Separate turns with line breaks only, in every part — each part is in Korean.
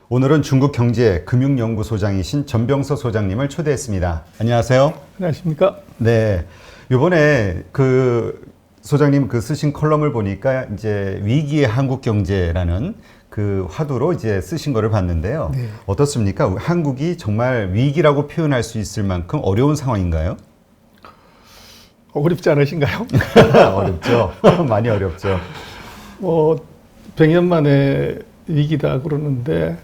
오늘은 중국경제금융연구소장이신 전병서 소장님을 초대했습니다. 안녕하세요.
안녕하십니까?
네. 이번에 소장님 쓰신 컬럼을 보니까 이제 위기의 한국 경제라는 그 화두로 이제 쓰신 거를 봤는데요.
네.
어떻습니까? 한국이 정말 위기라고 표현할 수 있을 만큼 어려운 상황인가요?
어렵지 않으신가요?
어렵죠. 많이 어렵죠.
100년 만에 위기다 그러는데,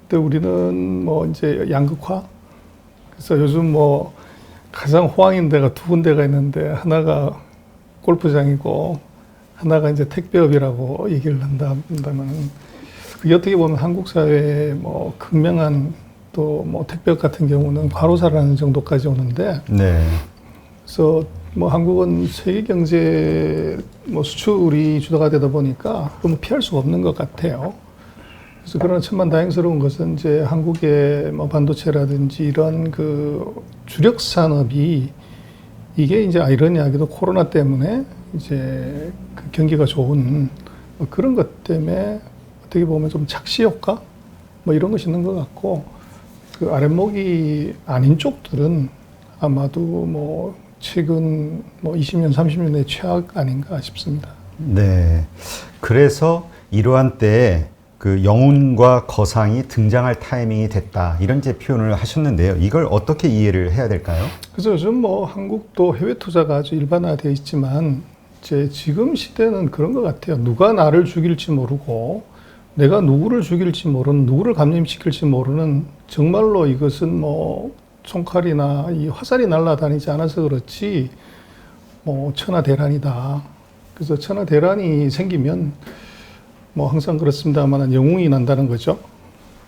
근데 우리는 이제 양극화. 그래서 요즘 가장 호황인 데가 두 군데가 있는데, 하나가 골프장이고, 하나가 이제 택배업이라고 얘기를 한다면, 그게 어떻게 보면 한국 사회의 극명한 또 택배업 같은 경우는 과로사라는 정도까지 오는데,
네.
그래서 한국은 세계 경제 수출이 주도가 되다 보니까 너무 피할 수가 없는 것 같아요. 그래서 그러나 천만다행스러운 것은 이제 한국의 반도체라든지 이런 그 주력 산업이 이게 이제 아이러니하게도 코로나 때문에 이제 그 경기가 좋은 그런 것 때문에 어떻게 보면 좀 착시 효과 이런 것이 있는 것 같고, 그 아랫목이 아닌 쪽들은 아마도 최근 20년, 30년의 최악 아닌가 싶습니다.
네. 그래서 이러한 때에 그 영웅과 거상이 등장할 타이밍이 됐다. 이런 이제 표현을 하셨는데요. 이걸 어떻게 이해를 해야 될까요?
그래서 요즘 한국도 해외 투자가 아주 일반화되어 있지만 지금 시대는 그런 것 같아요. 누가 나를 죽일지 모르고 내가 누구를 죽일지 모르는, 누구를 감염시킬지 모르는, 정말로 이것은 총칼이나 이 화살이 날아다니지 않아서 그렇지 천하대란이다. 그래서 천하대란이 생기면 항상 그렇습니다만 영웅이 난다는 거죠.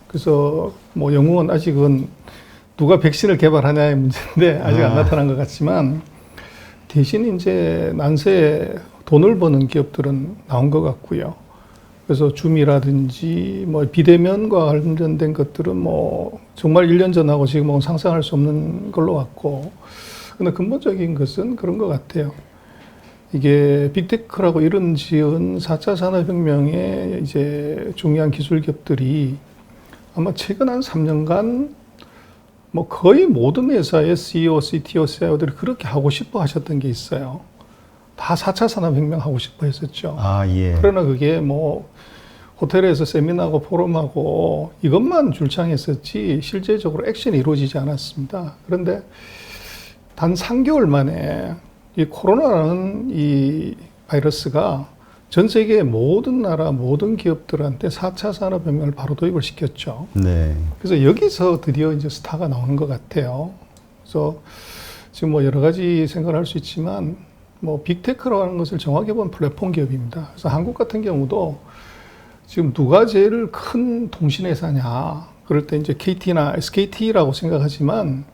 그래서 영웅은 아직은 누가 백신을 개발하냐의 문제인데 아직 안 나타난 것 같지만, 대신 이제 난세에 돈을 버는 기업들은 나온 것 같고요. 그래서 줌이라든지 비대면과 관련된 것들은 정말 1년 전하고 지금하고는 상상할 수 없는 걸로 같고, 근데 근본적인 것은 그런 것 같아요. 이게 빅테크라고 이름 지은 4차 산업혁명의 이제 중요한 기술 기업들이 아마 최근 한 3년간 거의 모든 회사의 CEO, CTO, CIO들이 그렇게 하고 싶어 하셨던 게 있어요. 다 4차 산업혁명 하고 싶어 했었죠.
아, 예.
그러나 그게 호텔에서 세미나하고 포럼하고 이것만 줄창했었지 실제적으로 액션이 이루어지지 않았습니다. 그런데 단 3개월 만에 이 코로나라는 이 바이러스가 전 세계 모든 나라, 모든 기업들한테 4차 산업혁명을 바로 도입을 시켰죠.
네.
그래서 여기서 드디어 이제 스타가 나오는 것 같아요. 그래서 지금 여러 가지 생각을 할 수 있지만, 빅테크라고 하는 것을 정확히 보면 플랫폼 기업입니다. 그래서 한국 같은 경우도 지금 누가 제일 큰 통신회사냐, 그럴 때 이제 KT나 SKT라고 생각하지만,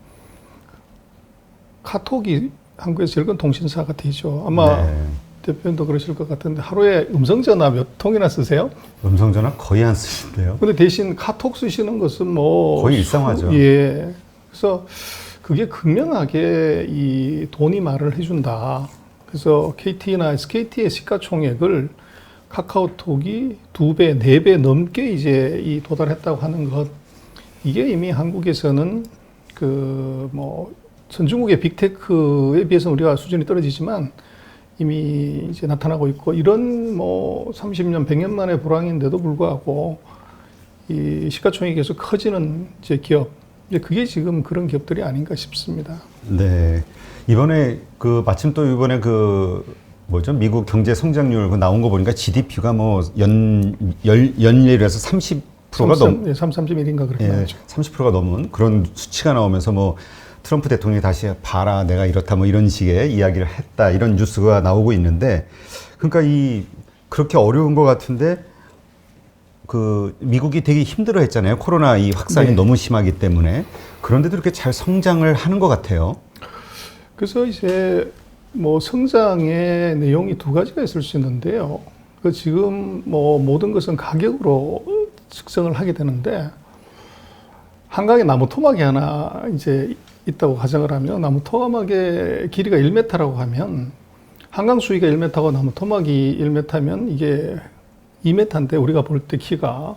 카톡이 한국에서 제일 큰 통신사가 되죠. 아마
네.
대표님도 그러실 것 같은데, 하루에 음성전화 몇 통이나 쓰세요?
음성전화 거의 안 쓰신대요.
근데 대신 카톡 쓰시는 것은
거의 일상화죠.
예. 그래서 그게 극명하게 이 돈이 말을 해준다. 그래서 KT나 SKT의 시가총액을 카카오톡이 2배, 4배 넘게 이제 도달했다고 하는 것. 이게 이미 한국에서는 선진국의 빅테크에 비해서 우리가 수준이 떨어지지만 이미 이제 나타나고 있고, 이런 30년, 100년 만의 불황인데도 불구하고 이 시가총액이 계속 커지는 이제 기업. 그게 지금 그런 기업들이 아닌가 싶습니다.
네. 이번에 마침 또 이번에 미국 경제 성장률 나온 거 보니까 GDP가 연일에서 30%가
3.1인가 그렇게 나오죠.
30%가 넘은 그런 수치가 나오면서 트럼프 대통령이 다시 봐라, 내가 이렇다, 이런 식의 이야기를 했다, 이런 뉴스가 나오고 있는데, 그러니까 그렇게 어려운 것 같은데, 미국이 되게 힘들어 했잖아요. 코로나 이 확산이
네.
너무 심하기 때문에. 그런데도 이렇게 잘 성장을 하는 것 같아요.
그래서 이제 성장의 내용이 두 가지가 있을 수 있는데요. 지금 모든 것은 가격으로 측정을 하게 되는데, 한강에 나무 토막이 하나 이제 있다고 가정을 하면, 나무 토막의 길이가 1m라고 하면, 한강 수위가 1m고 나무 토막이 1m면 이게 2m인데 우리가 볼 때 키가,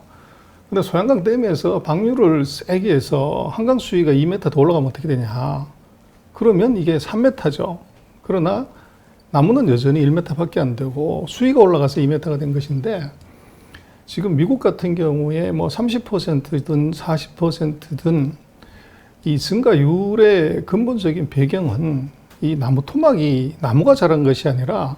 근데 소양강 댐에서 방류를 세게 해서 한강 수위가 2m 더 올라가면 어떻게 되냐. 그러면 이게 3m죠. 그러나 나무는 여전히 1m밖에 안 되고 수위가 올라가서 2m가 된 것인데 지금 미국 같은 경우에 뭐 30%든 40%든 이 증가율의 근본적인 배경은 이 나무 토막이 나무가 자란 것이 아니라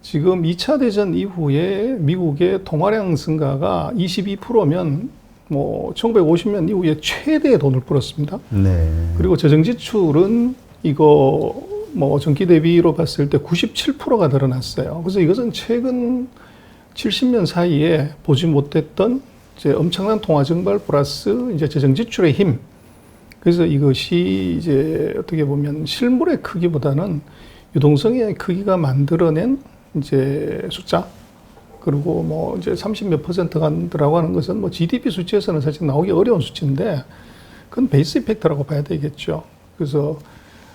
지금 2차 대전 이후에 미국의 통화량 증가가 22%면 뭐 1950년 이후에 최대의 돈을 벌었습니다.
네.
그리고 재정 지출은 이거 뭐 전기 대비로 봤을 때 97%가 늘어났어요. 그래서 이것은 최근 70년 사이에 보지 못했던 이제 엄청난 통화 증발 플러스 이제 재정 지출의 힘. 그래서 이것이 이제 어떻게 보면 실물의 크기보다는 유동성의 크기가 만들어낸 이제 숫자. 그리고 뭐 이제 30몇 퍼센트가 들어가고 하는 것은 뭐 GDP 수치에서는 사실 나오기 어려운 수치인데 그건 베이스 이펙트라고 봐야 되겠죠. 그래서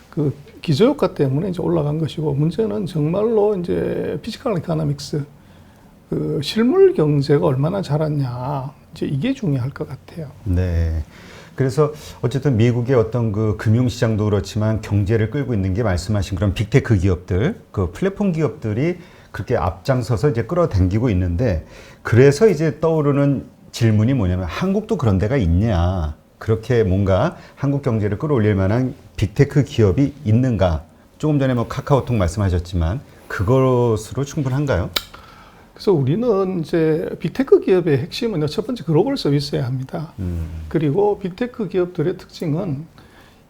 그 기저효과 때문에 이제 올라간 것이고 문제는 정말로 이제 피지컬 이코노믹스 그 실물 경제가 얼마나 자랐냐 이제 이게 중요할 것 같아요.
네. 그래서 어쨌든 미국의 어떤 그 금융시장도 그렇지만 경제를 끌고 있는 게 말씀하신 그런 빅테크 기업들, 그 플랫폼 기업들이 그렇게 앞장서서 이제 끌어당기고 있는데 그래서 이제 떠오르는 질문이 뭐냐면 한국도 그런 데가 있냐. 그렇게 뭔가 한국 경제를 끌어올릴 만한 빅테크 기업이 있는가. 조금 전에 뭐 카카오톡 말씀하셨지만 그것으로 충분한가요?
그래서 우리는 이제 빅테크 기업의 핵심은 첫 번째 글로벌 서비스여야 합니다. 그리고 빅테크 기업들의 특징은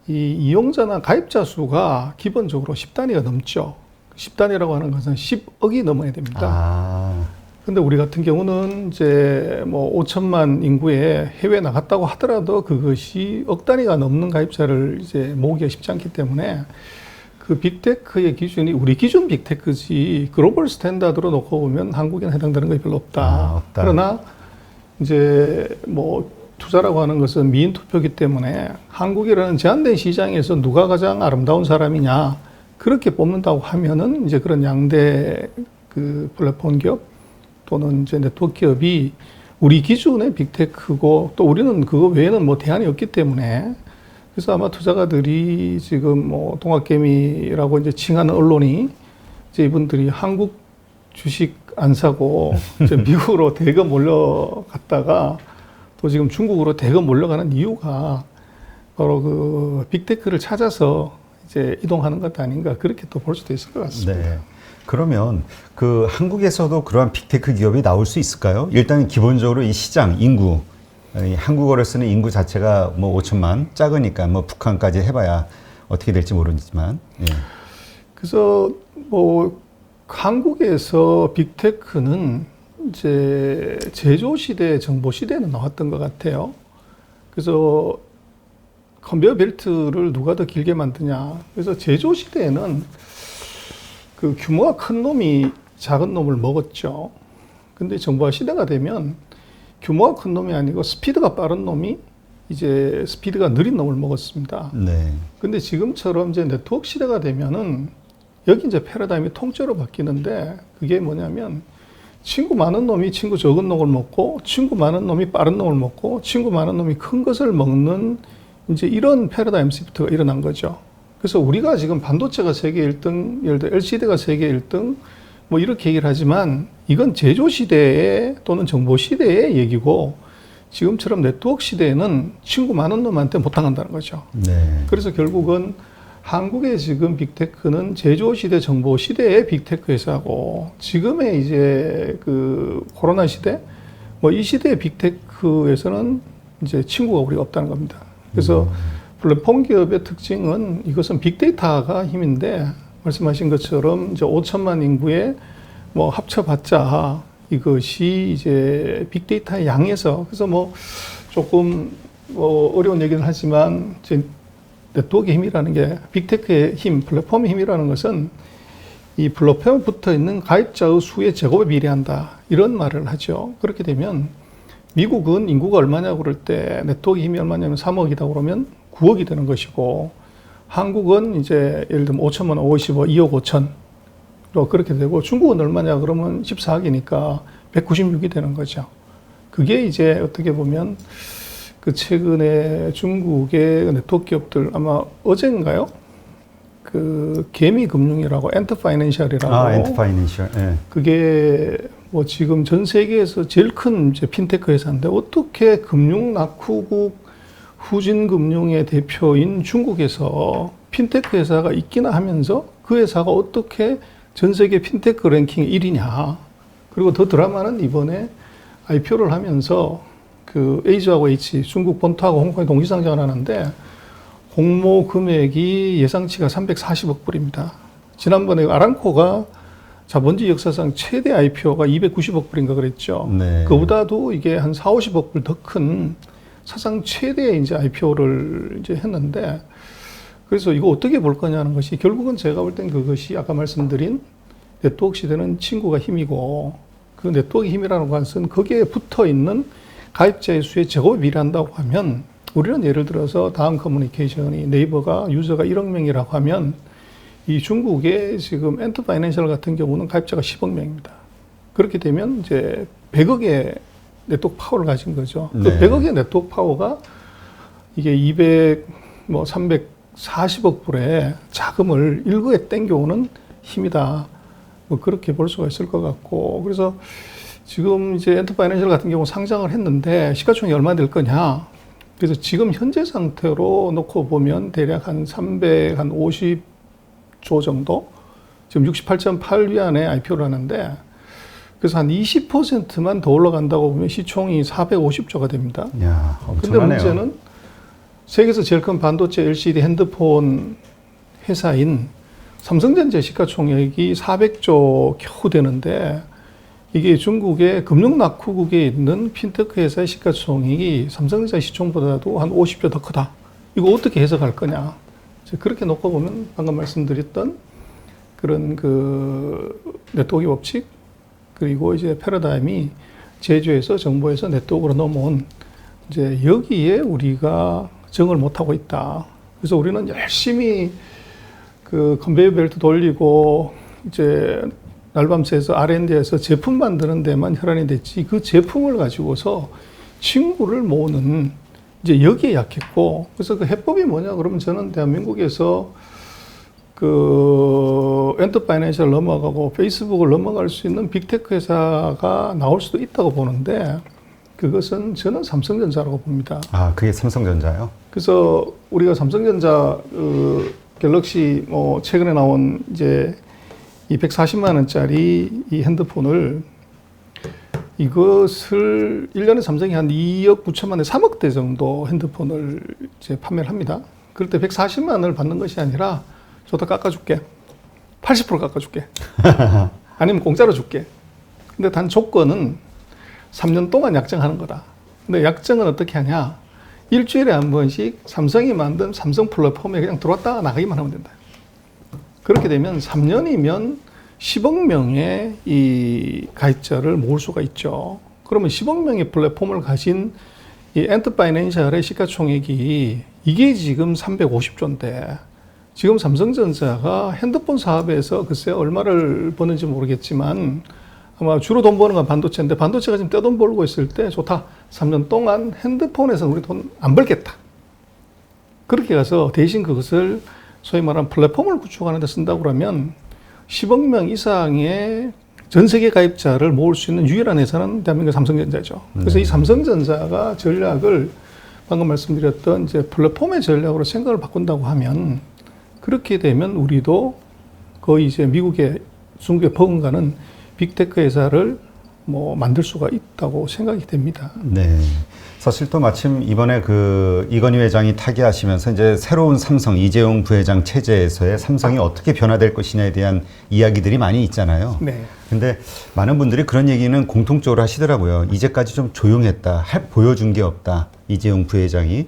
이 이용자나 가입자 수가 기본적으로 10단위가 넘죠. 10단위라고 하는 것은 10억이 넘어야 됩니다.
아.
근데 우리 같은 경우는 이제 뭐 5천만 인구에 해외에 나갔다고 하더라도 그것이 억 단위가 넘는 가입자를 이제 모으기가 쉽지 않기 때문에 그 빅테크의 기준이 우리 기준 빅테크지 글로벌 스탠다드로 놓고 보면 한국에는 해당되는 것이 별로 없다.
없다.
그러나 이제 뭐 투자라고 하는 것은 미인 투표이기 때문에 한국이라는 제한된 시장에서 누가 가장 아름다운 사람이냐 그렇게 뽑는다고 하면은 이제 그런 양대 그 플랫폼 기업 또는 이제 네트워크 기업이 우리 기준의 빅테크고 또 우리는 그거 외에는 뭐 대안이 없기 때문에 그래서 아마 투자가들이 지금 뭐 동학개미라고 이제 칭하는 언론이 이제 이분들이 한국 주식 안 사고 이제 미국으로 대거 몰려갔다가 또 지금 중국으로 대거 몰려가는 이유가 바로 그 빅테크를 찾아서 이제 이동하는 것 아닌가 그렇게 또 볼 수도 있을 것 같습니다.
네. 그러면 그 한국에서도 그러한 빅테크 기업이 나올 수 있을까요? 일단 기본적으로 이 시장 인구 이 한국어를 쓰는 인구 자체가 뭐 5천만 작으니까 뭐 북한까지 해봐야 어떻게 될지 모르지만 예.
그래서 뭐 한국에서 빅테크는 이제 제조 시대, 정보 시대는 나왔던 것 같아요. 그래서 컨베이어 벨트를 누가 더 길게 만드냐. 그래서 제조 시대에는 그 규모가 큰 놈이 작은 놈을 먹었죠. 근데 정보화 시대가 되면 규모가 큰 놈이 아니고 스피드가 빠른 놈이 이제 스피드가 느린 놈을 먹었습니다.
네.
근데 지금처럼 이제 네트워크 시대가 되면은 여기 이제 패러다임이 통째로 바뀌는데 그게 뭐냐면 친구 많은 놈이 친구 적은 놈을 먹고 친구 많은 놈이 빠른 놈을 먹고 친구 많은 놈이 큰 것을 먹는 이제 이런 패러다임 시프트가 일어난 거죠. 그래서 우리가 지금 반도체가 세계 1등, 예를 들어 LCD가 세계 1등 뭐 이렇게 얘기를 하지만 이건 제조 시대에 또는 정보 시대의 얘기고 지금처럼 네트워크 시대에는 친구 많은 놈한테 못 당한다는 거죠.
네.
그래서 결국은 한국의 지금 빅테크는 제조 시대, 정보 시대의 빅테크 회사고 지금의 이제 그 코로나 시대, 뭐 이 시대의 빅테크에서는 이제 친구가 우리가 없다는 겁니다. 그래서 플랫폼 기업의 특징은 이것은 빅데이터가 힘인데 말씀하신 것처럼 이제 5천만 인구에 뭐 합쳐봤자 이것이 이제 빅데이터의 양에서 그래서 뭐 조금 뭐 어려운 얘기는 하지만 이제 네트워크의 힘이라는 게 빅테크의 힘, 플랫폼의 힘이라는 것은 이 플랫폼에 붙어 있는 가입자의 수의 제곱에 비례한다 이런 말을 하죠. 그렇게 되면 미국은 인구가 얼마냐고 그럴 때 네트워크 힘이 얼마냐면 3억이다 그러면 9억이 되는 것이고 한국은 이제 예를 들면 5천만 원, 55, 2억 5천로 그렇게 되고 중국은 얼마냐 그러면 14억이니까 196이 되는 거죠. 그게 이제 어떻게 보면 그 최근에 중국의 네트워크 기업들 아마 어젠가요? 그 개미금융이라고 엔터파이낸셜이라고
엔터파이낸셜. 예.
그게 뭐 지금 전 세계에서 제일 큰 이제 핀테크 회사인데 어떻게 금융 낙후국 후진금융의 대표인 중국에서 핀테크 회사가 있기나 하면서 그 회사가 어떻게 전 세계 핀테크 랭킹 1위냐. 그리고 더 드라마는 이번에 IPO를 하면서 그 A조하고 H, 중국 본토하고 홍콩에 동시상장을 하는데 공모 금액이 예상치가 340억 불입니다. 지난번에 아람코가 자본주의 역사상 최대 IPO가 290억 불인가 그랬죠.
네.
그보다도 이게 한 4, 50억 불 더 큰 사상 최대의 이제 IPO를 이제 했는데 그래서 이거 어떻게 볼 거냐는 것이 결국은 제가 볼 땐 그것이 아까 말씀드린 네트워크 시대는 친구가 힘이고 그 네트워크 힘이라는 것은 거기에 붙어 있는 가입자의 수의 제곱에 비례한다고 하면 우리는 예를 들어서 다음 커뮤니케이션이 네이버가 유저가 1억 명이라고 하면 이 중국의 지금 엔터파이낸셜 같은 경우는 가입자가 10억 명입니다. 그렇게 되면 이제 100억의 네트워크 파워를 가진 거죠.
네.
그 100억의 네트워크 파워가 이게 340억 불의 자금을 일거에 땡겨오는 힘이다. 뭐 그렇게 볼 수가 있을 것 같고 그래서 지금 이제 엔터파이낸셜 같은 경우 상장을 했는데 시가총액이 얼마 될 거냐. 그래서 지금 현재 상태로 놓고 보면 대략 한 350조 정도 지금 68.8위안에 IPO를 하는데 그래서 한 20%만 더 올라간다고 보면 시총이 450조가 됩니다.
야,
근데
엄청나네요.
문제는 세계에서 제일 큰 반도체 LCD 핸드폰 회사인 삼성전자 시가총액이 400조 겨우 되는데 이게 중국의 금융 낙후국에 있는 핀테크 회사의 시가총액이 삼성전자 시총보다도 한 50조 더 크다. 이거 어떻게 해석할 거냐. 그렇게 놓고 보면 방금 말씀드렸던 그런 그 네트워크 법칙 그리고 이제 패러다임이 제조에서 정보에서 네트워크로 넘어온 이제 여기에 우리가 정을 못하고 있다. 그래서 우리는 열심히 그 컨베이어 벨트 돌리고 이제 날밤새서 R&D에서 제품 만드는 데만 혈안이 됐지 그 제품을 가지고서 친구를 모으는 이제 여기에 약했고 그래서 그 해법이 뭐냐 그러면 저는 대한민국에서 그 엔터파이낸셜 넘어가고 페이스북을 넘어갈 수 있는 빅테크 회사가 나올 수도 있다고 보는데 그것은 저는 삼성전자라고 봅니다.
아, 그게 삼성전자요?
그래서 우리가 삼성전자 갤럭시 뭐 최근에 나온 이제 이 140만 원짜리 이 핸드폰을 이것을 1년에 삼성이 한 2억 9천만 원, 3억대 정도 핸드폰을 이제 판매를 합니다. 그럴 때 140만 원을 받는 것이 아니라 저도 깎아줄게. 80% 깎아줄게. 아니면 공짜로 줄게. 근데 단 조건은 3년 동안 약정하는 거다. 근데 약정은 어떻게 하냐? 일주일에 한 번씩 삼성이 만든 삼성 플랫폼에 그냥 들어왔다가 나가기만 하면 된다. 그렇게 되면 3년이면 10억 명의 이 가입자를 모을 수가 있죠. 그러면 10억 명의 플랫폼을 가진 이 엔터파이낸셜의 시가총액이 이게 지금 350조인데 지금 삼성전자가 핸드폰 사업에서 글쎄 얼마를 버는지 모르겠지만 아마 주로 돈 버는 건 반도체인데 반도체가 지금 떼돈 벌고 있을 때 좋다. 3년 동안 핸드폰에서는 우리 돈 안 벌겠다. 그렇게 가서 대신 그것을 소위 말하는 플랫폼을 구축하는 데 쓴다고 그러면 10억 명 이상의 전 세계 가입자를 모을 수 있는 유일한 회사는 대한민국 삼성전자죠. 그래서 이 삼성전자가 전략을 방금 말씀드렸던 이제 플랫폼의 전략으로 생각을 바꾼다고 하면 그렇게 되면 우리도 거의 이제 미국의 중국에 버금가는 빅테크 회사를 뭐 만들 수가 있다고 생각이 됩니다.
네. 사실 또 마침 이번에 그 이건희 회장이 타계하시면서 이제 새로운 삼성 이재용 부회장 체제에서의 삼성이 어떻게 변화될 것이냐에 대한 이야기들이 많이 있잖아요.
네.
근데 많은 분들이 그런 얘기는 공통적으로 하시더라고요. 이제까지 좀 조용했다. 보여준 게 없다. 이재용 부회장이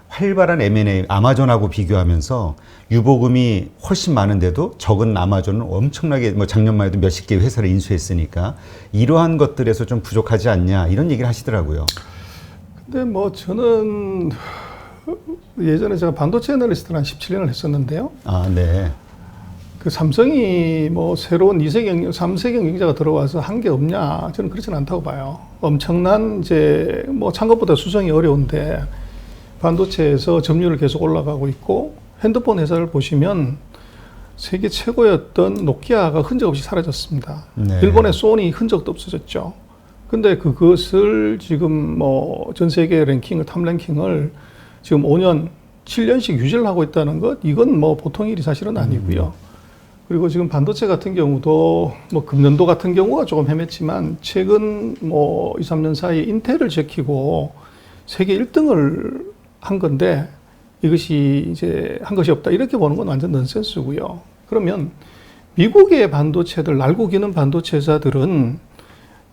활발한 M&A 아마존하고 비교하면서 유보금이 훨씬 많은데도 적은 아마존은 엄청나게 뭐 작년만 해도 몇십 개 회사를 인수했으니까 이러한 것들에서 좀 부족하지 않냐 이런 얘기를 하시더라고요.
근데 뭐 저는 예전에 제가 반도체 애널리스트를 한 17년을 했었는데요.
아, 네.
그 삼성이 뭐 새로운 2세 경영, 3세 경영자가 들어와서 한 게 없냐? 저는 그렇지는 않다고 봐요. 엄청난 이제 뭐 창업보다 수성이 어려운데 반도체에서 점유율 계속 올라가고 있고 핸드폰 회사를 보시면 세계 최고였던 노키아가 흔적 없이 사라졌습니다.
네.
일본의 소니 흔적도 없어졌죠. 근데 그것을 지금 뭐 전 세계 랭킹을, 탑 랭킹을 지금 5년, 7년씩 유지를 하고 있다는 것, 이건 뭐 보통 일이 사실은 아니고요. 그리고 지금 반도체 같은 경우도 뭐 금년도 같은 경우가 조금 헤맸지만 최근 뭐 2, 3년 사이에 인텔을 제키고 세계 1등을 한 건데 이것이 이제 한 것이 없다. 이렇게 보는 건 완전 넌센스고요. 그러면 미국의 반도체들, 날고 기는 반도체 회사들은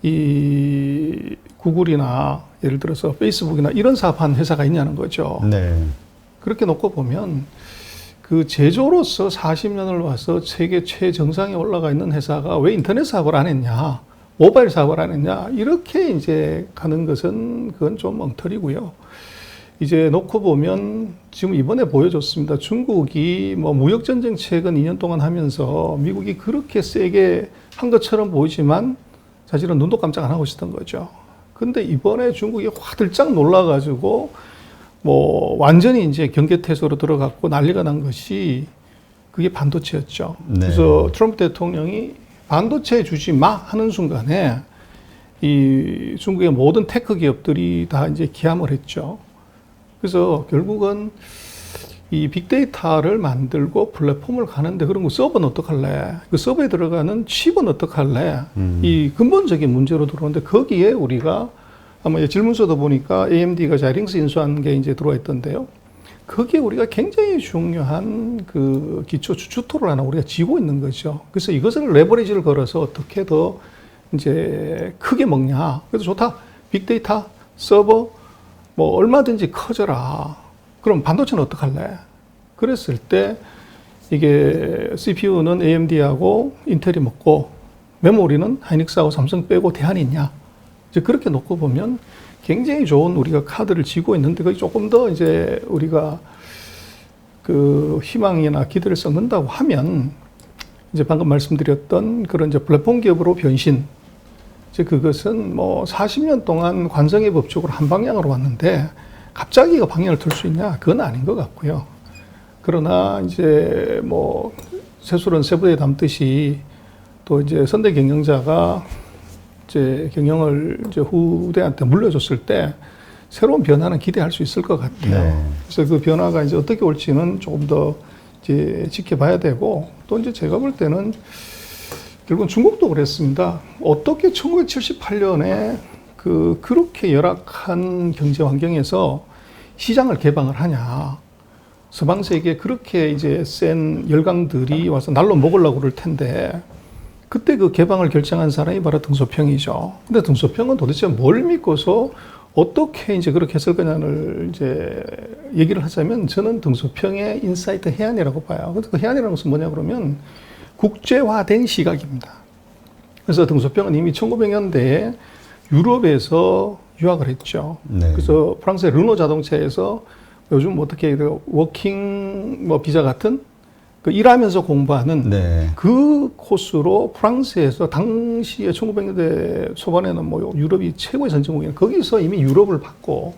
이 구글이나 예를 들어서 페이스북이나 이런 사업한 회사가 있냐는 거죠.
네.
그렇게 놓고 보면 그 제조로서 40년을 와서 세계 최정상에 올라가 있는 회사가 왜 인터넷 사업을 안 했냐, 모바일 사업을 안 했냐, 이렇게 이제 가는 것은 그건 좀 엉터리고요. 이제 놓고 보면 지금 이번에 보여줬습니다. 중국이 뭐 무역전쟁 최근 2년 동안 하면서 미국이 그렇게 세게 한 것처럼 보이지만 사실은 눈도 깜짝 안 하고 있었던 거죠. 근데 이번에 중국이 화들짝 놀라가지고 뭐 완전히 이제 경계태세로 들어갔고 난리가 난 것이 그게 반도체였죠.
네.
그래서 트럼프 대통령이 반도체 주지 마 하는 순간에 이 중국의 모든 테크 기업들이 다 이제 기함을 했죠. 그래서 결국은 이 빅데이터를 만들고 플랫폼을 가는데 그런 거 서버는 어떡할래? 그 서버에 들어가는 칩은 어떡할래? 이 근본적인 문제로 들어오는데 거기에 우리가 아마 질문서도 보니까 AMD가 자이링스 인수한 게 이제 들어와 있던데요. 거기에 우리가 굉장히 중요한 그 기초 주토를 하나 우리가 쥐고 있는 거죠. 그래서 이것을 레버리지를 걸어서 어떻게 더 이제 크게 먹냐. 그래서 좋다. 빅데이터, 서버, 뭐 얼마든지 커져라. 그럼 반도체는 어떡할래? 그랬을 때 이게 CPU는 AMD하고 인텔이 먹고 메모리는 하이닉스하고 삼성 빼고 대안이 있냐? 이제 그렇게 놓고 보면 굉장히 좋은 우리가 카드를 쥐고 있는데 거기 조금 더 이제 우리가 그 희망이나 기대를 섞는다고 하면 이제 방금 말씀드렸던 그런 이제 플랫폼 기업으로 변신. 이제 그것은 뭐 40년 동안 관성의 법칙으로 한 방향으로 왔는데 갑자기 그 방향을 틀 수 있냐? 그건 아닌 것 같고요. 그러나 이제 뭐 세술은 세부에 담듯이 또 이제 선대 경영자가 이제 경영을 이제 후대한테 물려줬을 때 새로운 변화는 기대할 수 있을 것 같아요.
네.
그래서 그 변화가 이제 어떻게 올지는 조금 더 이제 지켜봐야 되고 또 이제 제가 볼 때는 결국은 중국도 그랬습니다. 어떻게 1978년에 그렇게 열악한 경제 환경에서 시장을 개방을 하냐. 서방 세계에 그렇게 이제 센 열강들이 와서 날로 먹으려고 그럴 텐데 그때 그 개방을 결정한 사람이 바로 등소평이죠. 근데 등소평은 도대체 뭘 믿고서 어떻게 이제 그렇게 했을 거냐를 이제 얘기를 하자면 저는 등소평의 인사이트 해안이라고 봐요. 근데 그 해안이라는 것은 뭐냐 그러면 국제화된 시각입니다. 그래서 등소평은 이미 1900년대에 유럽에서 유학을 했죠.
네.
그래서 프랑스의 르노 자동차에서 요즘 어떻게 워킹 뭐 비자 같은 그 일하면서 공부하는
네.
그 코스로 프랑스에서 당시에 1900년대 초반에는 뭐 유럽이 최고의 선진국이에요. 거기서 이미 유럽을 받고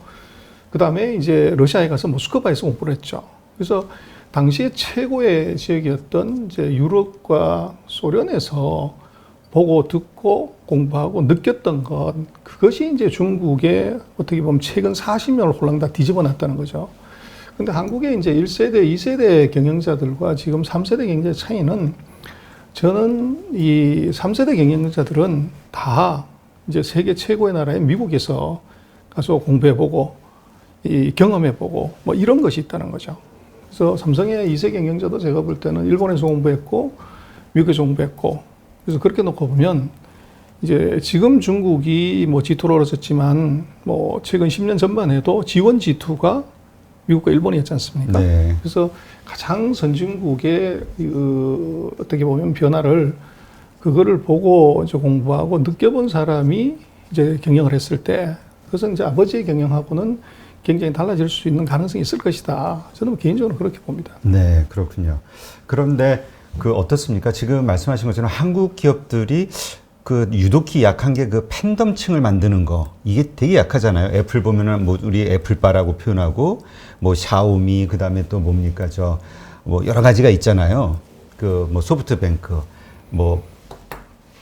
그 다음에 이제 러시아에 가서 모스크바에서 공부를 했죠. 그래서 당시에 최고의 지역이었던 이제 유럽과 소련에서 보고 듣고 공부하고 느꼈던 것 그것이 이제 중국의 어떻게 보면 최근 40년을 홀랑 다 뒤집어 놨다는 거죠. 근데 한국의 이제 1세대, 2세대 경영자들과 지금 3세대 경영자 차이는 저는 이 3세대 경영자들은 다 이제 세계 최고의 나라인 미국에서 가서 공부해보고 이 경험해보고 뭐 이런 것이 있다는 거죠. 그래서 삼성의 2세 경영자도 제가 볼 때는 일본에서 공부했고 미국에서 공부했고 그래서 그렇게 놓고 보면 이제 지금 중국이 뭐 G2로 올라섰지만 뭐 최근 10년 전만 해도 G1, G2가 미국과 일본이었지 않습니까?
네.
그래서 가장 선진국의 어떻게 보면 변화를 그거를 보고 이제 공부하고 느껴본 사람이 이제 경영을 했을 때 그것은 이제 아버지의 경영하고는 굉장히 달라질 수 있는 가능성이 있을 것이다. 저는 개인적으로 그렇게 봅니다.
네, 그렇군요. 그런데 그 어떻습니까? 지금 말씀하신 것처럼 한국 기업들이 그 유독히 약한 게 그 팬덤층을 만드는 거 이게 되게 약하잖아요. 애플 보면은 뭐 우리 애플바라고 표현하고 뭐 샤오미 그다음에 또 뭡니까 저 뭐 여러 가지가 있잖아요. 그 뭐 소프트뱅크 뭐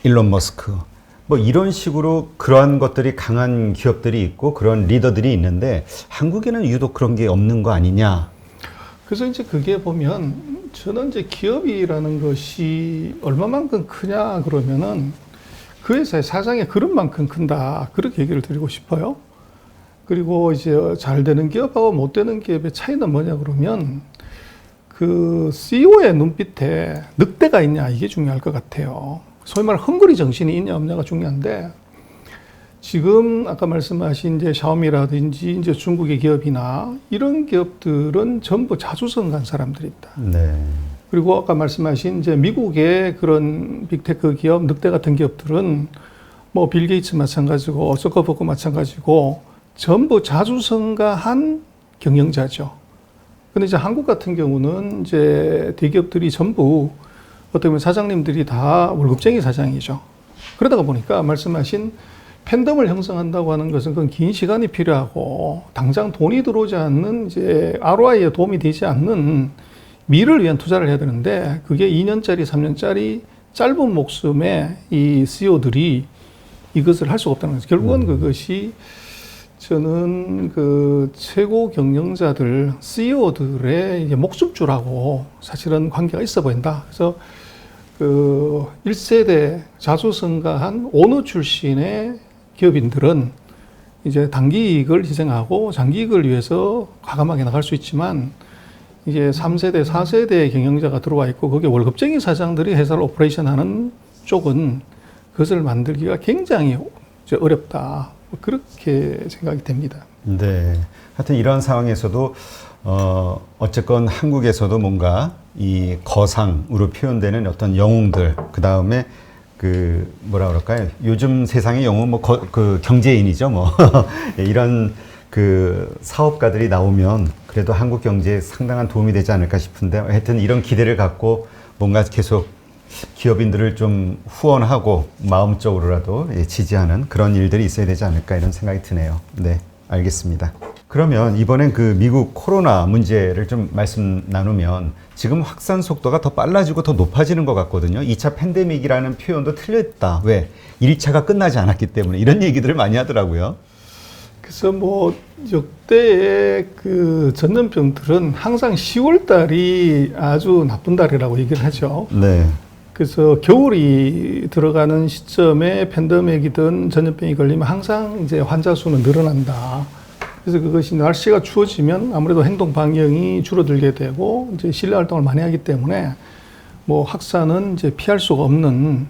일론 머스크 뭐 이런 식으로 그러한 것들이 강한 기업들이 있고 그런 리더들이 있는데 한국에는 유독 그런 게 없는 거 아니냐?
그래서 이제 그게 보면 저는 이제 기업이라는 것이 얼마만큼 크냐 그러면은 그 회사의 사장의 그릇만큼 큰다. 그렇게 얘기를 드리고 싶어요. 그리고 이제 잘 되는 기업하고 못 되는 기업의 차이는 뭐냐 그러면 그 CEO의 눈빛에 늑대가 있냐 이게 중요할 것 같아요. 소위 말해 헝그리 정신이 있냐 없냐가 중요한데 지금 아까 말씀하신 이제 샤오미라든지 이제 중국의 기업이나 이런 기업들은 전부 자주성 간 사람들입니다.
네.
그리고 아까 말씀하신 이제 미국의 그런 빅테크 기업, 늑대 같은 기업들은 뭐 빌 게이츠 마찬가지고 서커버그 마찬가지고 전부 자주성가한 경영자죠. 근데 이제 한국 같은 경우는 이제 대기업들이 전부 어떻게 보면 사장님들이 다 월급쟁이 사장이죠. 그러다가 보니까 말씀하신 팬덤을 형성한다고 하는 것은 그건 긴 시간이 필요하고 당장 돈이 들어오지 않는 이제 ROI에 도움이 되지 않는 미래를 위한 투자를 해야 되는데 그게 2년짜리, 3년짜리 짧은 목숨에 이 CEO들이 이것을 할 수가 없다는 거죠. 결국은 그것이 저는 그 최고 경영자들, CEO들의 이제 목숨줄하고 사실은 관계가 있어 보인다. 그래서 그 1세대 자수성가한 오너 출신의 기업인들은 이제 단기 이익을 희생하고 장기 이익을 위해서 과감하게 나갈 수 있지만 이제 3세대, 4세대 경영자가 들어와 있고 거기에 월급쟁이 사장들이 회사를 오퍼레이션 하는 쪽은 그것을 만들기가 굉장히 어렵다. 그렇게 생각이 됩니다.
네. 하여튼 이런 상황에서도 어쨌건 한국에서도 뭔가 이 거상으로 표현되는 어떤 영웅들, 그 다음에 그 뭐라 그럴까요? 요즘 세상의 영웅 그 경제인이죠, 뭐 이런 그 사업가들이 나오면 그래도 한국 경제에 상당한 도움이 되지 않을까 싶은데 하여튼 이런 기대를 갖고 뭔가 계속 기업인들을 좀 후원하고 마음적으로라도 지지하는 그런 일들이 있어야 되지 않을까 이런 생각이 드네요. 네, 알겠습니다. 그러면 이번엔 그 미국 코로나 문제를 좀 말씀 나누면 지금 확산 속도가 더 빨라지고 더 높아지는 것 같거든요. 2차 팬데믹이라는 표현도 틀렸다. 왜? 1차가 끝나지 않았기 때문에 이런 얘기들을 많이 하더라고요.
그래서 뭐 역대의 그 전염병들은 항상 10월 달이 아주 나쁜 달이라고 얘기를 하죠.
네.
그래서 겨울이 들어가는 시점에 팬데믹이든 전염병이 걸리면 항상 이제 환자 수는 늘어난다. 그래서 그것이 날씨가 추워지면 아무래도 행동 반경이 줄어들게 되고 이제 실내 활동을 많이 하기 때문에 뭐 확산은 이제 피할 수가 없는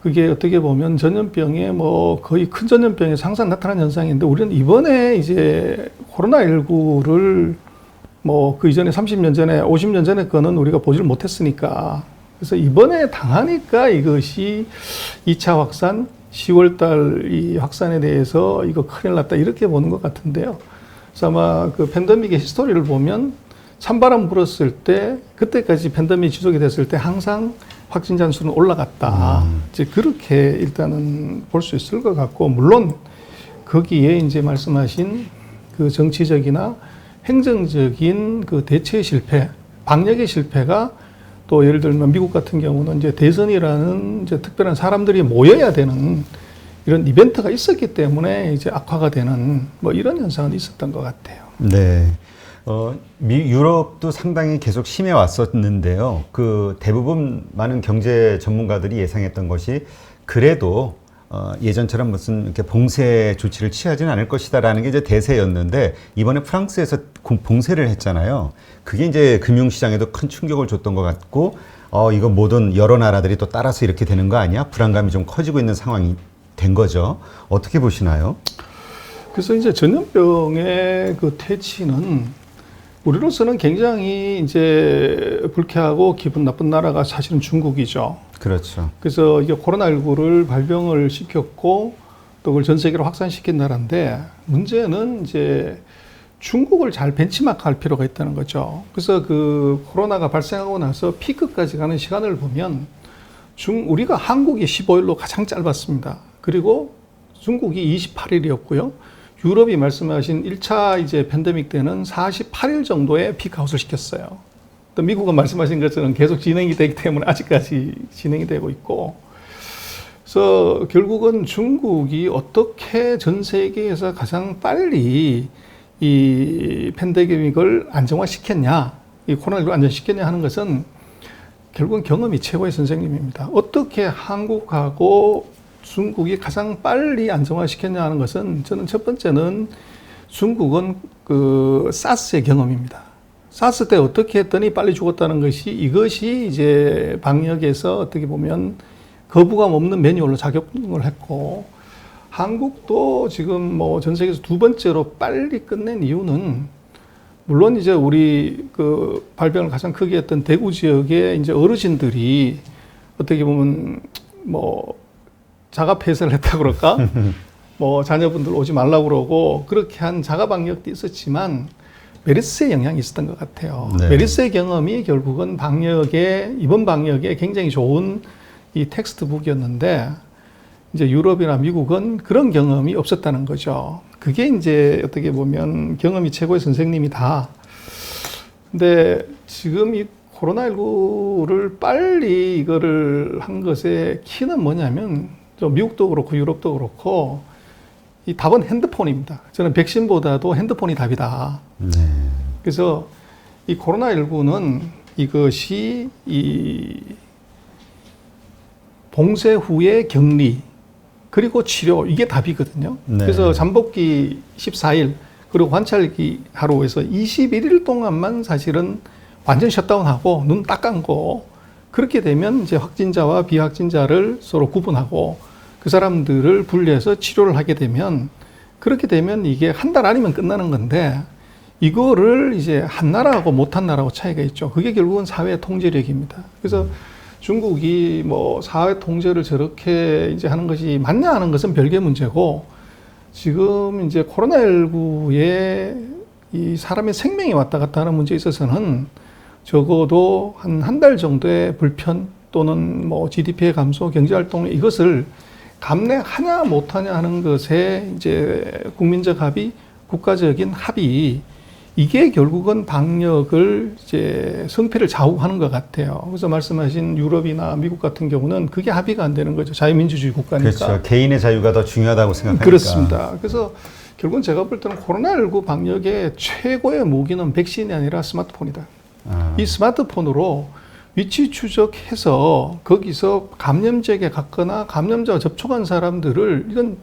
그게 어떻게 보면 전염병의 뭐 거의 큰 전염병에서 항상 나타나는 현상인데 우리는 이번에 이제 코로나19를 뭐 그 이전에 30년 전에 50년 전에 거는 우리가 보지를 못했으니까 그래서 이번에 당하니까 이것이 2차 확산 10월 달 이 확산에 대해서 이거 큰일 났다 이렇게 보는 것 같은데요. 그래서 아마 그 팬데믹의 히스토리를 보면 찬바람 불었을 때 그때까지 팬데믹이 지속이 됐을 때 항상 확진자 수는 올라갔다. 이제 그렇게 일단은 볼 수 있을 것 같고 물론 거기에 이제 말씀하신 그 정치적이나 행정적인 그 대체 실패, 방역의 실패가 또 예를 들면 미국 같은 경우는 이제 대선이라는 이제 특별한 사람들이 모여야 되는 이런 이벤트가 있었기 때문에 이제 악화가 되는 뭐 이런 현상은 있었던 것 같아요.
네. 유럽도 상당히 계속 심해 왔었는데요. 그 대부분 많은 경제 전문가들이 예상했던 것이 그래도 예전처럼 무슨 이렇게 봉쇄 조치를 취하지는 않을 것이다라는 게 이제 대세였는데 이번에 프랑스에서 봉쇄를 했잖아요. 그게 이제 금융시장에도 큰 충격을 줬던 것 같고 이거 모든 여러 나라들이 또 따라서 이렇게 되는 거 아니야? 불안감이 좀 커지고 있는 상황이 된 거죠. 어떻게 보시나요?
그래서 이제 전염병의 그 퇴치는 우리로서는 굉장히 이제 불쾌하고 기분 나쁜 나라가 사실은 중국이죠.
그렇죠.
그래서 이게 코로나19를 발병을 시켰고 또 그걸 전 세계로 확산시킨 나라인데 문제는 이제 중국을 잘 벤치마크할 필요가 있다는 거죠. 그래서 그 코로나가 발생하고 나서 피크까지 가는 시간을 보면 우리가 한국이 15일로 가장 짧았습니다. 그리고 중국이 28일이었고요. 유럽이 말씀하신 1차 이제 팬데믹 때는 48일 정도의 피크아웃을 시켰어요. 또 미국은 말씀하신 것처럼 계속 진행이 되기 때문에 아직까지 진행이 되고 있고. 그래서 결국은 중국이 어떻게 전 세계에서 가장 빨리 이 팬데믹을 안정화시켰냐, 이 코로나19를 안정시켰냐 하는 것은 결국은 경험이 최고의 선생님입니다. 어떻게 한국하고 중국이 가장 빨리 안정화시켰냐 하는 것은 저는 첫 번째는 중국은 그 사스의 경험입니다. 사스 때 어떻게 했더니 빨리 죽었다는 것이 이것이 이제 방역에서 어떻게 보면 거부감 없는 매뉴얼로 작용을 했고, 한국도 지금 뭐 전 세계에서 두 번째로 빨리 끝낸 이유는 물론 이제 우리 그 발병을 가장 크게 했던 대구 지역의 이제 어르신들이 어떻게 보면 뭐 자가 폐쇄를 했다 그럴까? 뭐 자녀분들 오지 말라고 그러고 그렇게 한 자가 방역도 있었지만 메르스의 영향이 있었던 것 같아요.
네.
메르스의 경험이 결국은 이번 방역에 굉장히 좋은 이 텍스트북이었는데 이제 유럽이나 미국은 그런 경험이 없었다는 거죠. 그게 이제 어떻게 보면 경험이 최고의 선생님이다. 근데 지금 이 코로나19를 빨리 이거를 한 것의 키는 뭐냐면 미국도 그렇고 유럽도 그렇고 이 답은 핸드폰입니다. 저는 백신보다도 핸드폰이 답이다.
네.
그래서 이 코로나19는 이것이 이 봉쇄 후의 격리 그리고 치료 이게 답이거든요.
네.
그래서 잠복기 14일 그리고 관찰기 하루에서 21일 동안만 사실은 완전 셧다운하고 눈 딱 감고 그렇게 되면 이제 확진자와 비확진자를 서로 구분하고 그 사람들을 분리해서 치료를 하게 되면 그렇게 되면 이게 한 달 아니면 끝나는 건데 이거를 이제 한 나라하고 못한 나라하고 차이가 있죠. 그게 결국은 사회 통제력입니다. 그래서 중국이 뭐 사회 통제를 저렇게 이제 하는 것이 맞냐 하는 것은 별개 문제고 지금 이제 코로나19에 이 사람의 생명이 왔다 갔다 하는 문제에 있어서는 적어도 한 달 정도의 불편 또는 뭐 GDP의 감소, 경제활동 이것을 감내하냐 못하냐 하는 것에 이제 국민적 합의, 국가적인 합의 이게 결국은 방역을 이제 성패를 좌우하는 것 같아요. 그래서 말씀하신 유럽이나 미국 같은 경우는 그게 합의가 안 되는 거죠. 자유민주주의 국가니까.
그렇죠. 개인의 자유가 더 중요하다고 생각하니까.
그렇습니다. 그래서 결국은 제가 볼 때는 코로나19 방역의 최고의 무기는 백신이 아니라 스마트폰이다. 이 스마트폰으로 위치 추적해서 거기서 감염자에게 갔거나 감염자와 접촉한 사람들을 이건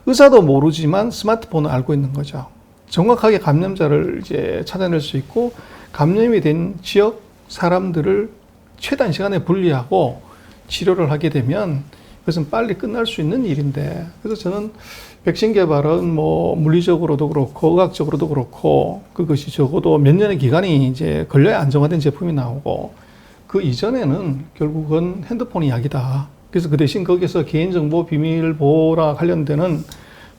의사도 모르지만 스마트폰을 알고 있는 거죠. 정확하게 감염자를 이제 찾아낼 수 있고 감염이 된 지역 사람들을 최단 시간에 분리하고 치료를 하게 되면 그것은 빨리 끝날 수 있는 일인데 그래서 저는 백신 개발은 뭐 물리적으로도 그렇고 의학적으로도 그렇고 그것이 적어도 몇 년의 기간이 이제 걸려야 안정화된 제품이 나오고 그 이전에는 결국은 핸드폰이 약이다. 그래서 그 대신 거기서 개인정보 비밀 보호랑 관련되는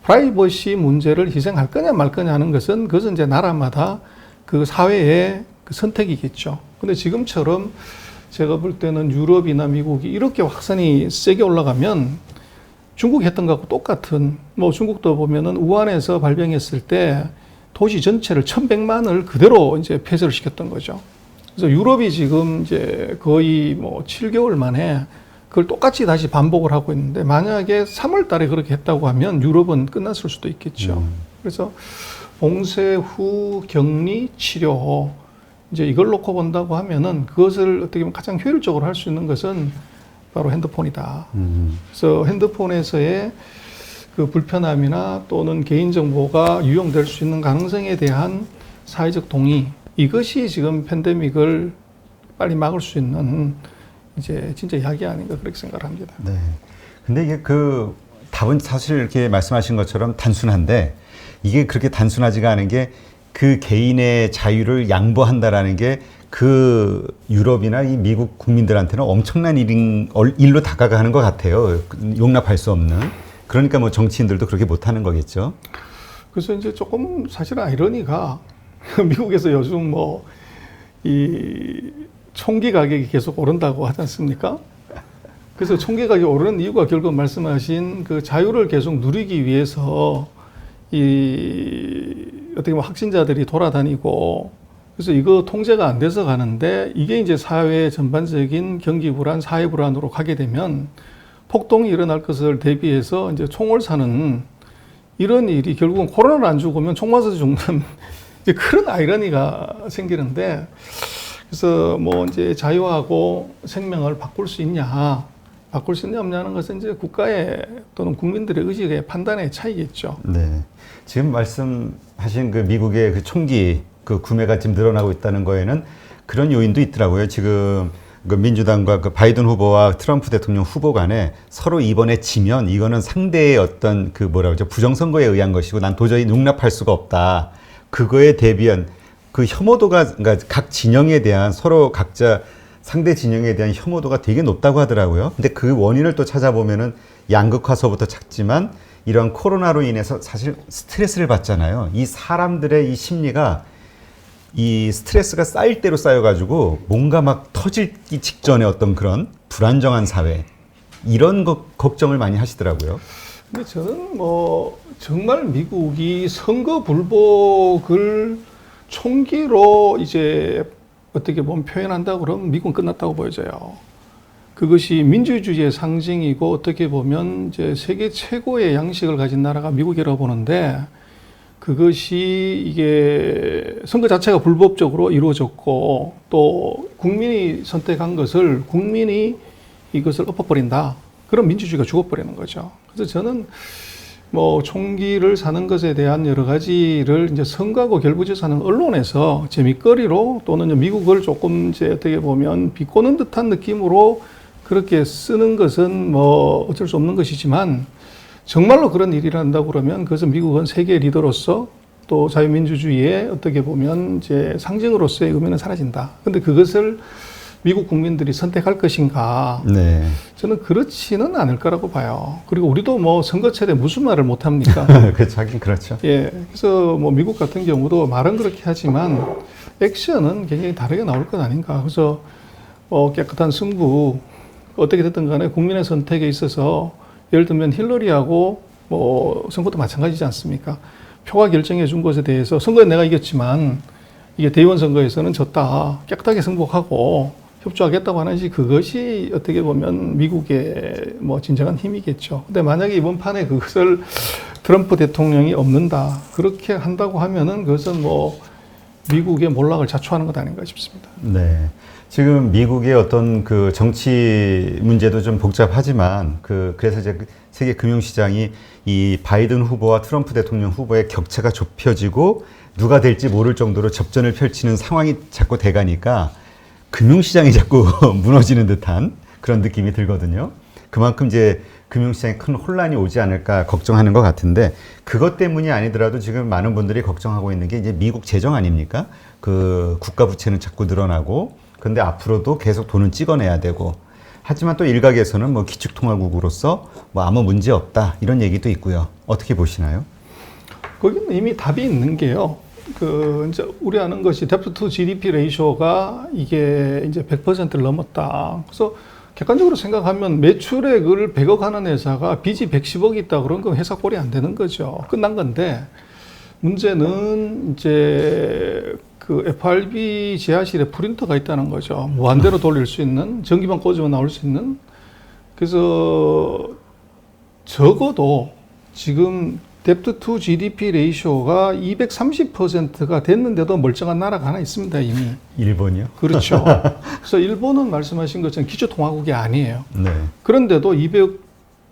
프라이버시 문제를 희생할 거냐 말 거냐 하는 것은 그것은 이제 나라마다 그 사회의 그 선택이겠죠. 근데 지금처럼 제가 볼 때는 유럽이나 미국이 이렇게 확산이 세게 올라가면 중국이 했던 것하고 똑같은 뭐 중국도 보면은 우한에서 발병했을 때 도시 전체를 1,100만을 그대로 이제 폐쇄를 시켰던 거죠. 그래서 유럽이 지금 이제 거의 뭐 7개월 만에 그걸 똑같이 다시 반복을 하고 있는데 만약에 3월 달에 그렇게 했다고 하면 유럽은 끝났을 수도 있겠죠. 그래서 봉쇄 후 격리 치료 이제 이걸 놓고 본다고 하면은 그것을 어떻게 보면 가장 효율적으로 할 수 있는 것은 바로 핸드폰이다. 그래서 핸드폰에서의 그 불편함이나 또는 개인정보가 유용될 수 있는 가능성에 대한 사회적 동의 이것이 지금 팬데믹을 빨리 막을 수 있는 이제 진짜 약이 아닌가 그렇게 생각을 합니다.
네. 근데 이게 그 답은 사실 이렇게 말씀하신 것처럼 단순한데 이게 그렇게 단순하지가 않은 게 그 개인의 자유를 양보한다라는 게 그 유럽이나 이 미국 국민들한테는 엄청난 일로 다가가는 것 같아요. 용납할 수 없는. 그러니까 뭐 정치인들도 그렇게 못하는 거겠죠.
그래서 이제 조금 사실 아이러니가 미국에서 요즘 뭐 이 총기 가격이 계속 오른다고 하지 않습니까? 그래서 총기 가격이 오르는 이유가 결국 말씀하신 그 자유를 계속 누리기 위해서 이 어떻게 보면 확진자들이 돌아다니고 그래서 이거 통제가 안 돼서 가는데 이게 이제 사회 전반적인 경기 불안, 사회 불안으로 가게 되면 폭동이 일어날 것을 대비해서 이제 총을 사는 이런 일이 결국은 코로나를 안 죽으면 총 맞아서 죽는 이제 그런 아이러니가 생기는데 그래서 뭐 이제 자유하고 생명을 바꿀 수 있냐 없냐는 것은 이제 국가의 또는 국민들의 의식의 판단의 차이겠죠.
네. 지금 말씀하신 그 미국의 그 총기 그 구매가 지금 늘어나고 있다는 거에는 그런 요인도 있더라고요. 지금 그 민주당과 그 바이든 후보와 트럼프 대통령 후보 간에 서로 이번에 지면 이거는 상대의 어떤 그 뭐라 그러죠? 부정선거에 의한 것이고 난 도저히 용납할 수가 없다. 그거에 대비한 그 혐오도가 그러니까 각 진영에 대한 서로 각자 상대 진영에 대한 혐오도가 되게 높다고 하더라고요. 근데 그 원인을 또 찾아보면은 양극화서부터 찾지만 이런 코로나로 인해서 사실 스트레스를 받잖아요. 이 사람들의 이 심리가 이 스트레스가 쌓일 대로 쌓여가지고 뭔가 막 터지기 직전에 어떤 그런 불안정한 사회 이런 걱정을 많이 하시더라고요.
근데 저는 뭐 정말 미국이 선거 불복을 총기로 이제 어떻게 보면 표현한다고 그러면 미국은 끝났다고 보여져요. 그것이 민주주의의 상징이고 어떻게 보면 이제 세계 최고의 양식을 가진 나라가 미국이라고 보는데 그것이 이게 선거 자체가 불법적으로 이루어졌고 또 국민이 선택한 것을 국민이 이것을 엎어버린다. 그럼 민주주의가 죽어버리는 거죠. 그래서 저는 뭐 총기를 사는 것에 대한 여러 가지를 이제 선거하고 결부져서 하는 언론에서 재미거리로 또는 미국을 조금 이제 어떻게 보면 비꼬는 듯한 느낌으로 그렇게 쓰는 것은 뭐 어쩔 수 없는 것이지만 정말로 그런 일이 한다고 그러면 그것은 미국은 세계 리더로서 또 자유민주주의의 어떻게 보면 이제 상징으로서의 의미는 사라진다. 근데 그것을 미국 국민들이 선택할 것인가?
네.
저는 그렇지는 않을 거라고 봐요. 그리고 우리도 뭐 선거철에 무슨 말을 못 합니까?
그렇죠. 하긴 그렇죠.
예. 그래서 뭐 미국 같은 경우도 말은 그렇게 하지만 액션은 굉장히 다르게 나올 것 아닌가. 그래서 깨끗한 승부 어떻게 됐든 간에 국민의 선택에 있어서 예를 들면 힐러리하고 뭐 선거도 마찬가지지 않습니까? 표가 결정해 준 것에 대해서 선거에 내가 이겼지만 이게 대의원 선거에서는 졌다. 깨끗하게 승복하고 협조하겠다고 하는 것이 그것이 어떻게 보면 미국의 뭐 진정한 힘이겠죠. 근데 만약에 이번 판에 그것을 트럼프 대통령이 없는다. 그렇게 한다고 하면은 그것은 뭐 미국의 몰락을 자초하는 것 아닌가 싶습니다.
네. 지금 미국의 어떤 그 정치 문제도 좀 복잡하지만 그래서 이제 세계 금융시장이 이 바이든 후보와 트럼프 대통령 후보의 격차가 좁혀지고 누가 될지 모를 정도로 접전을 펼치는 상황이 자꾸 돼가니까 금융시장이 자꾸 무너지는 듯한 그런 느낌이 들거든요. 그만큼 이제 금융시장에 큰 혼란이 오지 않을까 걱정하는 것 같은데 그것 때문이 아니더라도 지금 많은 분들이 걱정하고 있는 게 이제 미국 재정 아닙니까? 그 국가 부채는 자꾸 늘어나고 근데 앞으로도 계속 돈은 찍어내야 되고 하지만 또 일각에서는 뭐 기축통화국으로서 뭐 아무 문제 없다 이런 얘기도 있고요. 어떻게 보시나요?
거기는 이미 답이 있는 게요. 이제 우리 아는 것이 데프트 투 GDP 레이쇼가 이게 이제 100%를 넘었다. 그래서 객관적으로 생각하면 매출액을 100억 하는 회사가 빚이 110억이 있다 그런 건 회사 꼴이 안 되는 거죠. 끝난 건데 문제는 이제 그 FRB 지하실에 프린터가 있다는 거죠. 무한대로 돌릴 수 있는 전기만 꽂으면 나올 수 있는. 그래서 적어도 지금 뎁트 투 GDP 레이쇼가 230%가 됐는데도 멀쩡한 나라가 하나 있습니다, 이미.
일본이요?
그렇죠. 그래서 일본은 말씀하신 것처럼 기초통화국이 아니에요.
네.
그런데도 230%,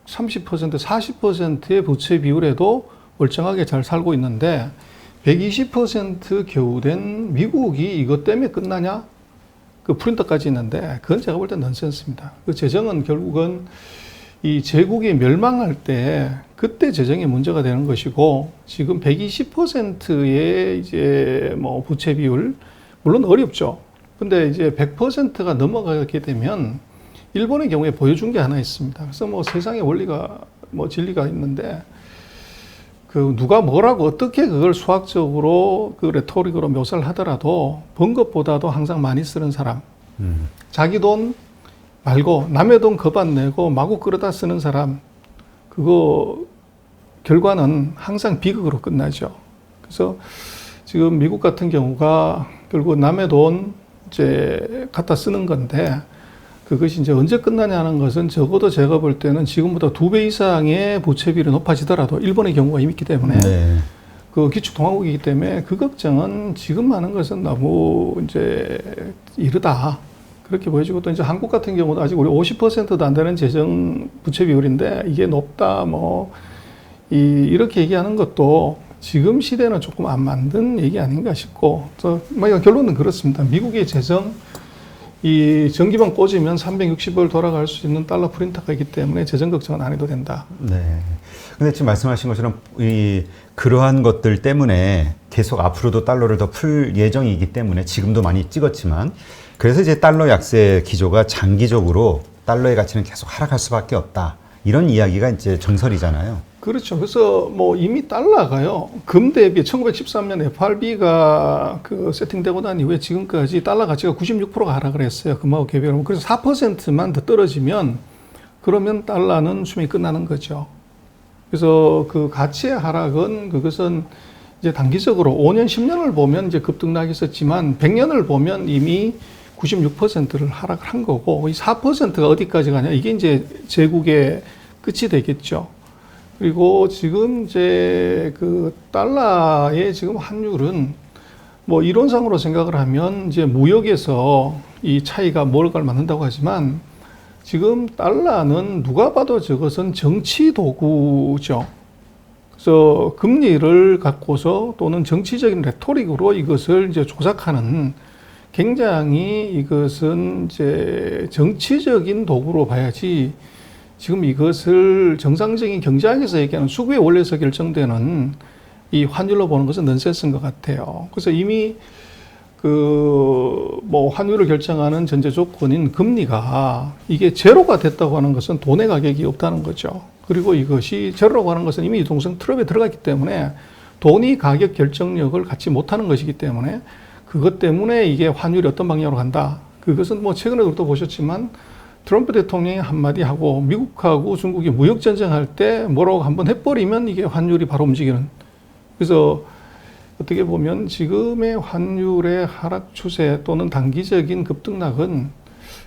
40%의 부채 비율에도 멀쩡하게 잘 살고 있는데 120% 겨우 된 미국이 이것 때문에 끝나냐? 그 프린터까지 있는데 그건 제가 볼 때 넌센스입니다. 그 재정은 결국은 이 제국이 멸망할 때 그때 재정이 문제가 되는 것이고 지금 120%의 이제 뭐 부채 비율 물론 어렵죠. 근데 이제 100%가 넘어가게 되면 일본의 경우에 보여준 게 하나 있습니다. 그래서 뭐 세상의 원리가 뭐 진리가 있는데 그 누가 뭐라고 어떻게 그걸 수학적으로 그 레토릭으로 묘사를 하더라도 번 것보다도 항상 많이 쓰는 사람, 자기 돈 말고 남의 돈 겁 안 내고 마구 끌어다 쓰는 사람, 그거 결과는 항상 비극으로 끝나죠. 그래서 지금 미국 같은 경우가 결국 남의 돈 이제 갖다 쓰는 건데, 그것이 이제 언제 끝나냐는 것은 적어도 제가 볼 때는 지금보다 2배 이상의 부채비율이 높아지더라도 일본의 경우가 이미 있기 때문에
네.
그 기축통화국이기 때문에 그 걱정은 지금 하는 것은 너무 이제 이르다. 그렇게 보여지고, 또 이제 한국 같은 경우도 아직 우리 50%도 안 되는 재정 부채 비율인데 이게 높다 이렇게 얘기하는 것도 지금 시대는 조금 안 맞는 얘기 아닌가 싶고, 또 결론은 그렇습니다. 미국의 재정 이 전기만 꽂으면 360을 돌아갈 수 있는 달러 프린터가 있기 때문에 재정 걱정은 안 해도 된다.
네. 근데 지금 말씀하신 것처럼 그러한 것들 때문에 계속 앞으로도 달러를 더 풀 예정이기 때문에 지금도 많이 찍었지만, 그래서 이제 달러 약세 기조가 장기적으로 달러의 가치는 계속 하락할 수밖에 없다. 이런 이야기가 이제 정설이잖아요.
그렇죠. 그래서 뭐 이미 달러가요, 금 대비 1913년 FRB가 그 세팅되고 난 이후에 지금까지 달러 가치가 96%가 하락을 했어요. 금하고 개별하면. 그래서 4%만 더 떨어지면 그러면 달러는 수명이 끝나는 거죠. 그래서 그 가치의 하락은 그것은 이제 단기적으로 5년, 10년을 보면 이제 급등락이 있었지만 100년을 보면 이미 96%를 하락을 한 거고, 이 4%가 어디까지 가냐, 이게 이제 제국의 끝이 되겠죠. 그리고 지금 이제 그 달러의 지금 환율은 뭐 이론상으로 생각을 하면 이제 무역에서 이 차이가 뭘 맞는다고 하지만, 지금 달러는 누가 봐도 저것은 정치 도구죠. 그래서 금리를 갖고서 또는 정치적인 레토릭으로 이것을 이제 조작하는, 굉장히 이것은 이제 정치적인 도구로 봐야지, 지금 이것을 정상적인 경제학에서 얘기하는 수급의 원리에서 결정되는 이 환율로 보는 것은 넌센스인 것 같아요. 그래서 이미 그 뭐 환율을 결정하는 전제 조건인 금리가 이게 제로가 됐다고 하는 것은 돈의 가격이 없다는 거죠. 그리고 이것이 제로라고 하는 것은 이미 유동성 트랩에 들어갔기 때문에 돈이 가격 결정력을 갖지 못하는 것이기 때문에, 그것 때문에 이게 환율이 어떤 방향으로 간다. 그것은 뭐 최근에도 또 보셨지만 트럼프 대통령이 한마디 하고 미국하고 중국이 무역 전쟁할 때 뭐라고 한번 해버리면 이게 환율이 바로 움직이는. 그래서 어떻게 보면 지금의 환율의 하락 추세 또는 단기적인 급등락은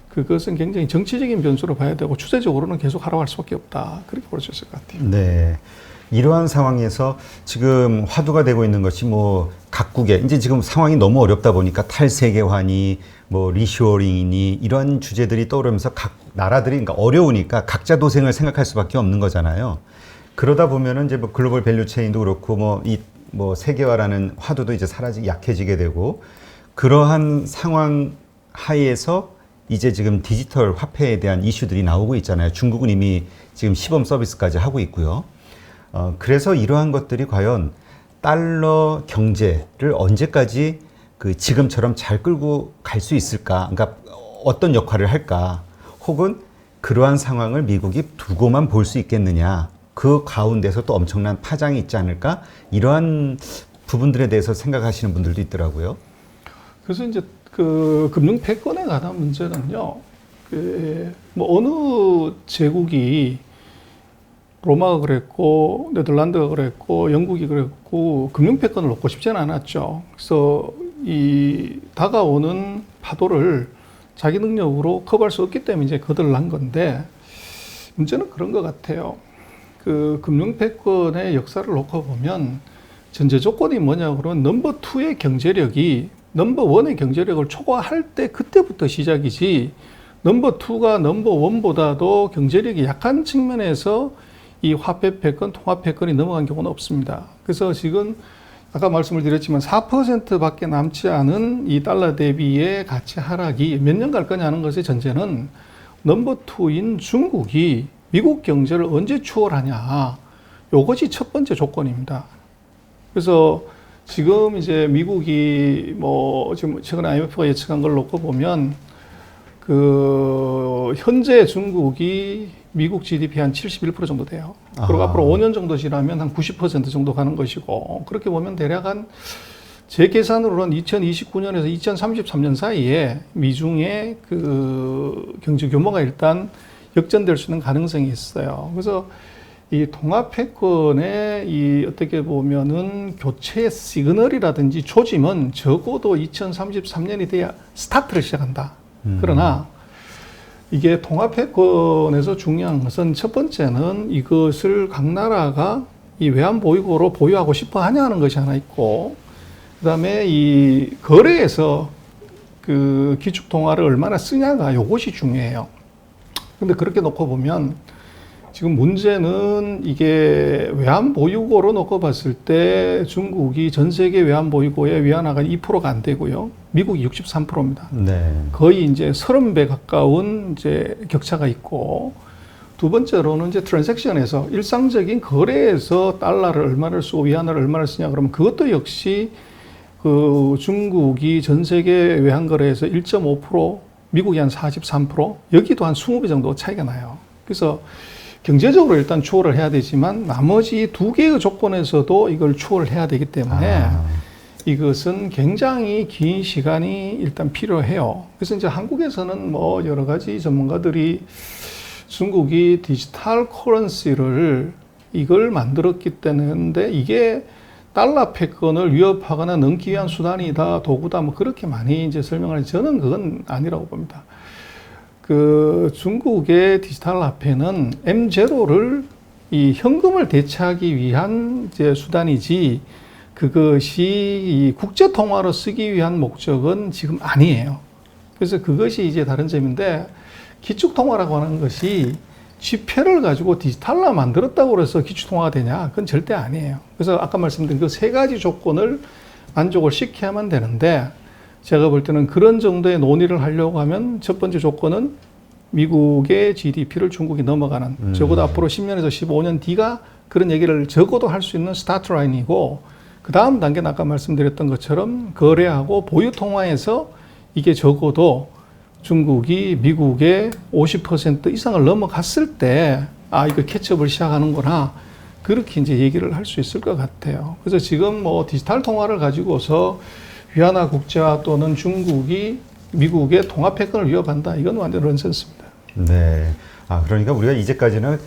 그것은 굉장히 정치적인 변수로 봐야 되고, 추세적으로는 계속 하락할 수밖에 없다. 그렇게 볼 수 있을 것 같아요.
네. 이러한 상황에서 지금 화두가 되고 있는 것이 뭐 각국의 이제 지금 상황이 너무 어렵다 보니까 탈세계화니 뭐 리쇼어링이니 이런 주제들이 떠오르면서 각 나라들이 그러니까 어려우니까 각자 도생을 생각할 수밖에 없는 거잖아요. 그러다 보면은 이제 뭐 글로벌 밸류 체인도 그렇고 뭐 세계화라는 화두도 이제 약해지게 되고, 그러한 상황 하에서 이제 지금 디지털 화폐에 대한 이슈들이 나오고 있잖아요. 중국은 이미 지금 시범 서비스까지 하고 있고요. 그래서 이러한 것들이 과연 달러 경제를 언제까지 그 지금처럼 잘 끌고 갈 수 있을까? 그러니까 어떤 역할을 할까? 혹은 그러한 상황을 미국이 두고만 볼 수 있겠느냐? 그 가운데서 또 엄청난 파장이 있지 않을까? 이러한 부분들에 대해서 생각하시는 분들도 있더라고요.
그래서 이제 그 금융 패권에 관한 문제는요, 뭐 어느 제국이 로마가 그랬고 네덜란드가 그랬고 영국이 그랬고 금융 패권을 놓고 싶지는 않았죠. 그래서 이 다가오는 파도를 자기 능력으로 커버할 수 없기 때문에 이제 거들난 건데, 문제는 그런 것 같아요. 그 금융 패권의 역사를 놓고 보면 전제 조건이 뭐냐 그러면 넘버 2의 경제력이 넘버 1의 경제력을 초과할 때 그때부터 시작이지, 넘버 2가 넘버 1보다도 경제력이 약한 측면에서 이 화폐 패권, 통화 패권이 넘어간 경우는 없습니다. 그래서 지금 아까 말씀을 드렸지만 4%밖에 남지 않은 이 달러 대비의 가치 하락이 몇 년 갈 거냐는 것의 전제는 넘버 2인 중국이 미국 경제를 언제 추월하냐, 요것이 첫 번째 조건입니다. 그래서 지금 이제 미국이 뭐 지금 최근에 IMF가 예측한 걸 놓고 보면 현재 중국이 미국 GDP 한 71% 정도 돼요. 그리고 앞으로 5년 정도 지나면 한 90% 정도 가는 것이고, 그렇게 보면 대략 제 계산으로는 2029년에서 2033년 사이에 미중의 경제 규모가 일단 역전될 수 있는 가능성이 있어요. 그래서 이 통합 패권의 어떻게 보면은 교체 시그널이라든지 조짐은 적어도 2033년이 돼야 스타트를 시작한다. 그러나 이게 통합 패권에서 중요한 것은 첫 번째는 이것을 각 나라가 이 외환 보유고로 보유하고 싶어 하냐 하는 것이 하나 있고, 그다음에 이 거래에서 기축 통화를 얼마나 쓰냐가 이것이 중요해요. 근데 그렇게 놓고 보면 지금 문제는 이게 외환 보유고로 놓고 봤을 때 중국이 전 세계 외환 보유고의 위안화가 2%가 안 되고요. 미국이 63%입니다.
네.
거의 이제 30배 가까운 이제 격차가 있고, 두 번째로는 이제 트랜잭션에서 일상적인 거래에서 달러를 얼마를 쓰고 위안화를 얼마를 쓰냐 그러면 그것도 역시 중국이 전 세계 외환 거래에서 1.5%, 미국이 한 43%, 여기도 한 20배 정도 차이가 나요. 그래서 경제적으로 일단 추월을 해야 되지만 나머지 두 개의 조건에서도 이걸 추월을 해야 되기 때문에 이것은 굉장히 긴 시간이 일단 필요해요. 그래서 이제 한국에서는 뭐 여러 가지 전문가들이 중국이 디지털 커런시를 이걸 만들었기 때문에 이게 달러 패권을 위협하거나 넘기 위한 수단이다, 도구다, 뭐 그렇게 많이 이제 설명을 저는 그건 아니라고 봅니다. 중국의 디지털 화폐는 M0를 이 현금을 대체하기 위한 이제 수단이지 그것이 이 국제 통화로 쓰기 위한 목적은 지금 아니에요. 그래서 그것이 이제 다른 점인데, 기축 통화라고 하는 것이 지폐를 가지고 디지털로 만들었다고 해서 기축 통화가 되냐? 그건 절대 아니에요. 그래서 아까 말씀드린 그 세 가지 조건을 만족을 시켜야만 되는데, 제가 볼 때는 그런 정도의 논의를 하려고 하면 첫 번째 조건은 미국의 GDP를 중국이 넘어가는, 적어도 앞으로 10년에서 15년 뒤가 그런 얘기를 적어도 할 수 있는 스타트 라인이고, 그 다음 단계는 아까 말씀드렸던 것처럼 거래하고 보유 통화에서 이게 적어도 중국이 미국의 50% 이상을 넘어갔을 때, 이거 캐치업을 시작하는구나. 그렇게 이제 얘기를 할 수 있을 것 같아요. 그래서 지금 뭐 디지털 통화를 가지고서 위안화 국제화 또는 중국이 미국의 통화 패권을 위협한다. 이건 완전 넌센스입니다.
네. 그러니까 우리가 이제까지는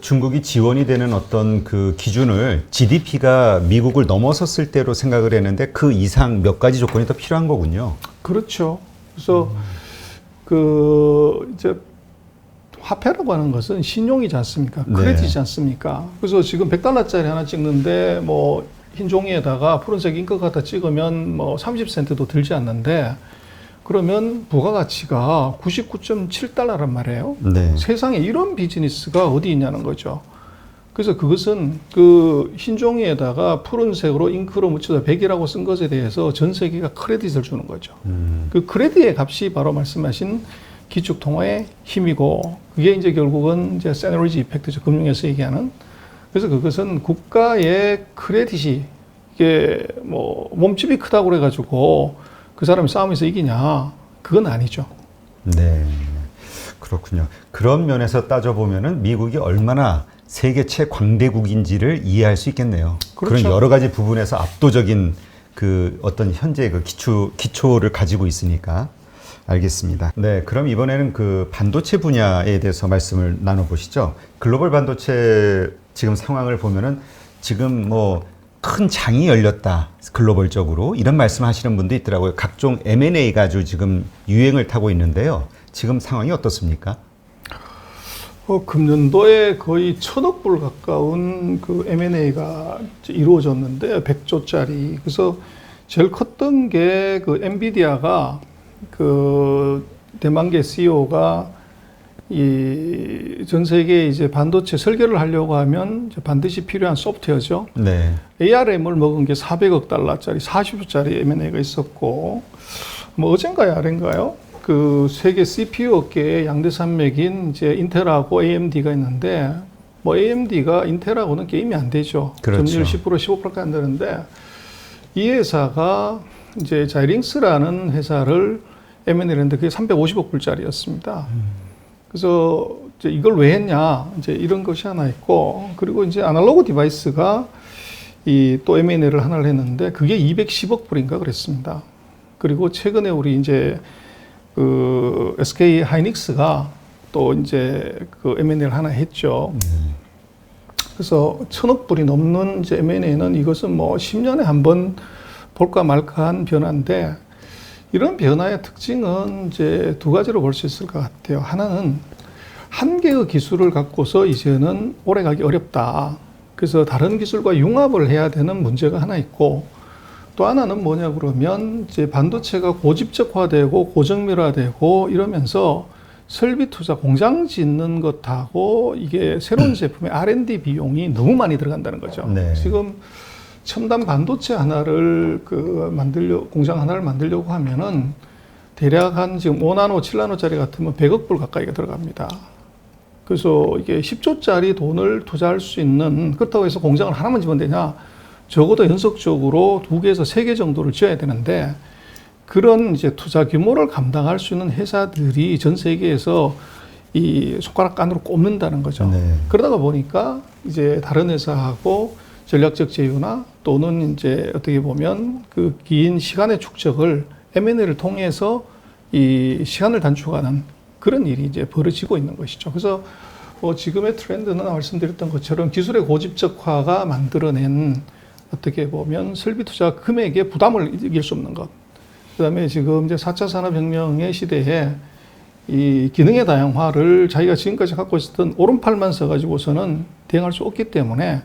중국이 지원이 되는 어떤 기준을 GDP가 미국을 넘어섰을 때로 생각을 했는데 그 이상 몇 가지 조건이 더 필요한 거군요.
그렇죠. 그래서 이제 화폐라고 하는 것은 신용이지 않습니까? 크레딧이지 않습니까? 그래서 지금 100달러짜리 하나 찍는데 뭐 흰 종이에다가 푸른색 잉크 갖다 찍으면 뭐 30센트도 들지 않는데, 그러면 부가가치가 99.7달러란 말이에요.
네.
세상에 이런 비즈니스가 어디 있냐는 거죠. 그래서 그것은 흰 종이에다가 푸른색으로 잉크로 묻혀서 100이라고 쓴 것에 대해서 전 세계가 크레딧을 주는 거죠. 그 크레딧의 값이 바로 말씀하신 기축 통화의 힘이고, 그게 이제 결국은 이제 세너리지 이펙트죠. 금융에서 얘기하는. 그래서 그것은 국가의 크레딧이 이게 뭐 몸집이 크다고 그래가지고 그 사람이 싸움에서 이기냐? 그건 아니죠.
네. 그렇군요. 그런 면에서 따져보면은 미국이 얼마나 세계 최광대국인지를 이해할 수 있겠네요.
그렇죠.
그런 여러 가지 부분에서 압도적인 어떤 현재 기초를 가지고 있으니까. 알겠습니다. 네, 그럼 이번에는 반도체 분야에 대해서 말씀을 나눠보시죠. 글로벌 반도체 지금 상황을 보면은 지금 뭐 큰 장이 열렸다, 글로벌적으로 이런 말씀하시는 분도 있더라고요. 각종 M&A가 아주 지금 유행을 타고 있는데요. 지금 상황이 어떻습니까?
금년도에 거의 1,000억 불 가까운 M&A가 이루어졌는데 100조짜리. 그래서 제일 컸던 게 엔비디아가 대만계 CEO가 전 세계에 이제 반도체 설계를 하려고 하면 반드시 필요한 소프트웨어죠.
네.
ARM을 먹은 게 400억 달러짜리 40조짜리 M&A가 있었고, 뭐 어젠가요, 아ren가요? 세계 CPU 업계의 양대 산맥인 이제 인텔하고 AMD가 있는데, 뭐 AMD가 인텔하고는 게임이 안 되죠.
그렇죠.
점유율 10% 15%가 안 되는데, 이 회사가 이제 자이링스라는 회사를 M&A를 했는데 그게 350억 불짜리였습니다. 그래서 이제 이걸 왜 했냐, 이제 이런 것이 하나 있고, 그리고 이제 아날로그 디바이스가 이 또 M&A를 하나를 했는데 그게 210억 불인가 그랬습니다. 그리고 최근에 우리 이제 그 SK 하이닉스가 또 이제 그 M&A를 하나 했죠. 그래서 1,000억 불이 넘는 이제 M&A는 이것은 뭐 10년에 한 번 볼까 말까한 변화인데, 이런 변화의 특징은 이제 두 가지로 볼 수 있을 것 같아요. 하나는 한 개의 기술을 갖고서 이제는 오래 가기 어렵다. 그래서 다른 기술과 융합을 해야 되는 문제가 하나 있고, 또 하나는 뭐냐 그러면 이제 반도체가 고집적화되고 고정밀화되고 이러면서 설비 투자, 공장 짓는 것하고 이게 새로운 제품의 R&D 비용이 너무 많이 들어간다는 거죠.
네.
지금 첨단 반도체 하나를 공장 하나를 만들려고 하면은 대략 한 지금 5나노, 7나노짜리 같으면 100억 불 가까이가 들어갑니다. 그래서 이게 10조짜리 돈을 투자할 수 있는, 그렇다고 해서 공장을 하나만 지면 되냐? 적어도 연속적으로 2개에서 3개 정도를 지어야 되는데, 그런 이제 투자 규모를 감당할 수 있는 회사들이 전 세계에서 이 손가락 안으로 꼽는다는 거죠.
네.
그러다가 보니까 이제 다른 회사하고 전략적 제휴나 또는 이제 어떻게 보면 그 긴 시간의 축적을 M&A를 통해서 이 시간을 단축하는 그런 일이 이제 벌어지고 있는 것이죠. 그래서 지금의 트렌드는 말씀드렸던 것처럼 기술의 고집적화가 만들어낸 어떻게 보면 설비 투자 금액의 부담을 이길 수 없는 것. 그다음에 지금 이제 4차 산업혁명의 시대에 이 기능의 다양화를 자기가 지금까지 갖고 있었던 오른팔만 써가지고서는 대응할 수 없기 때문에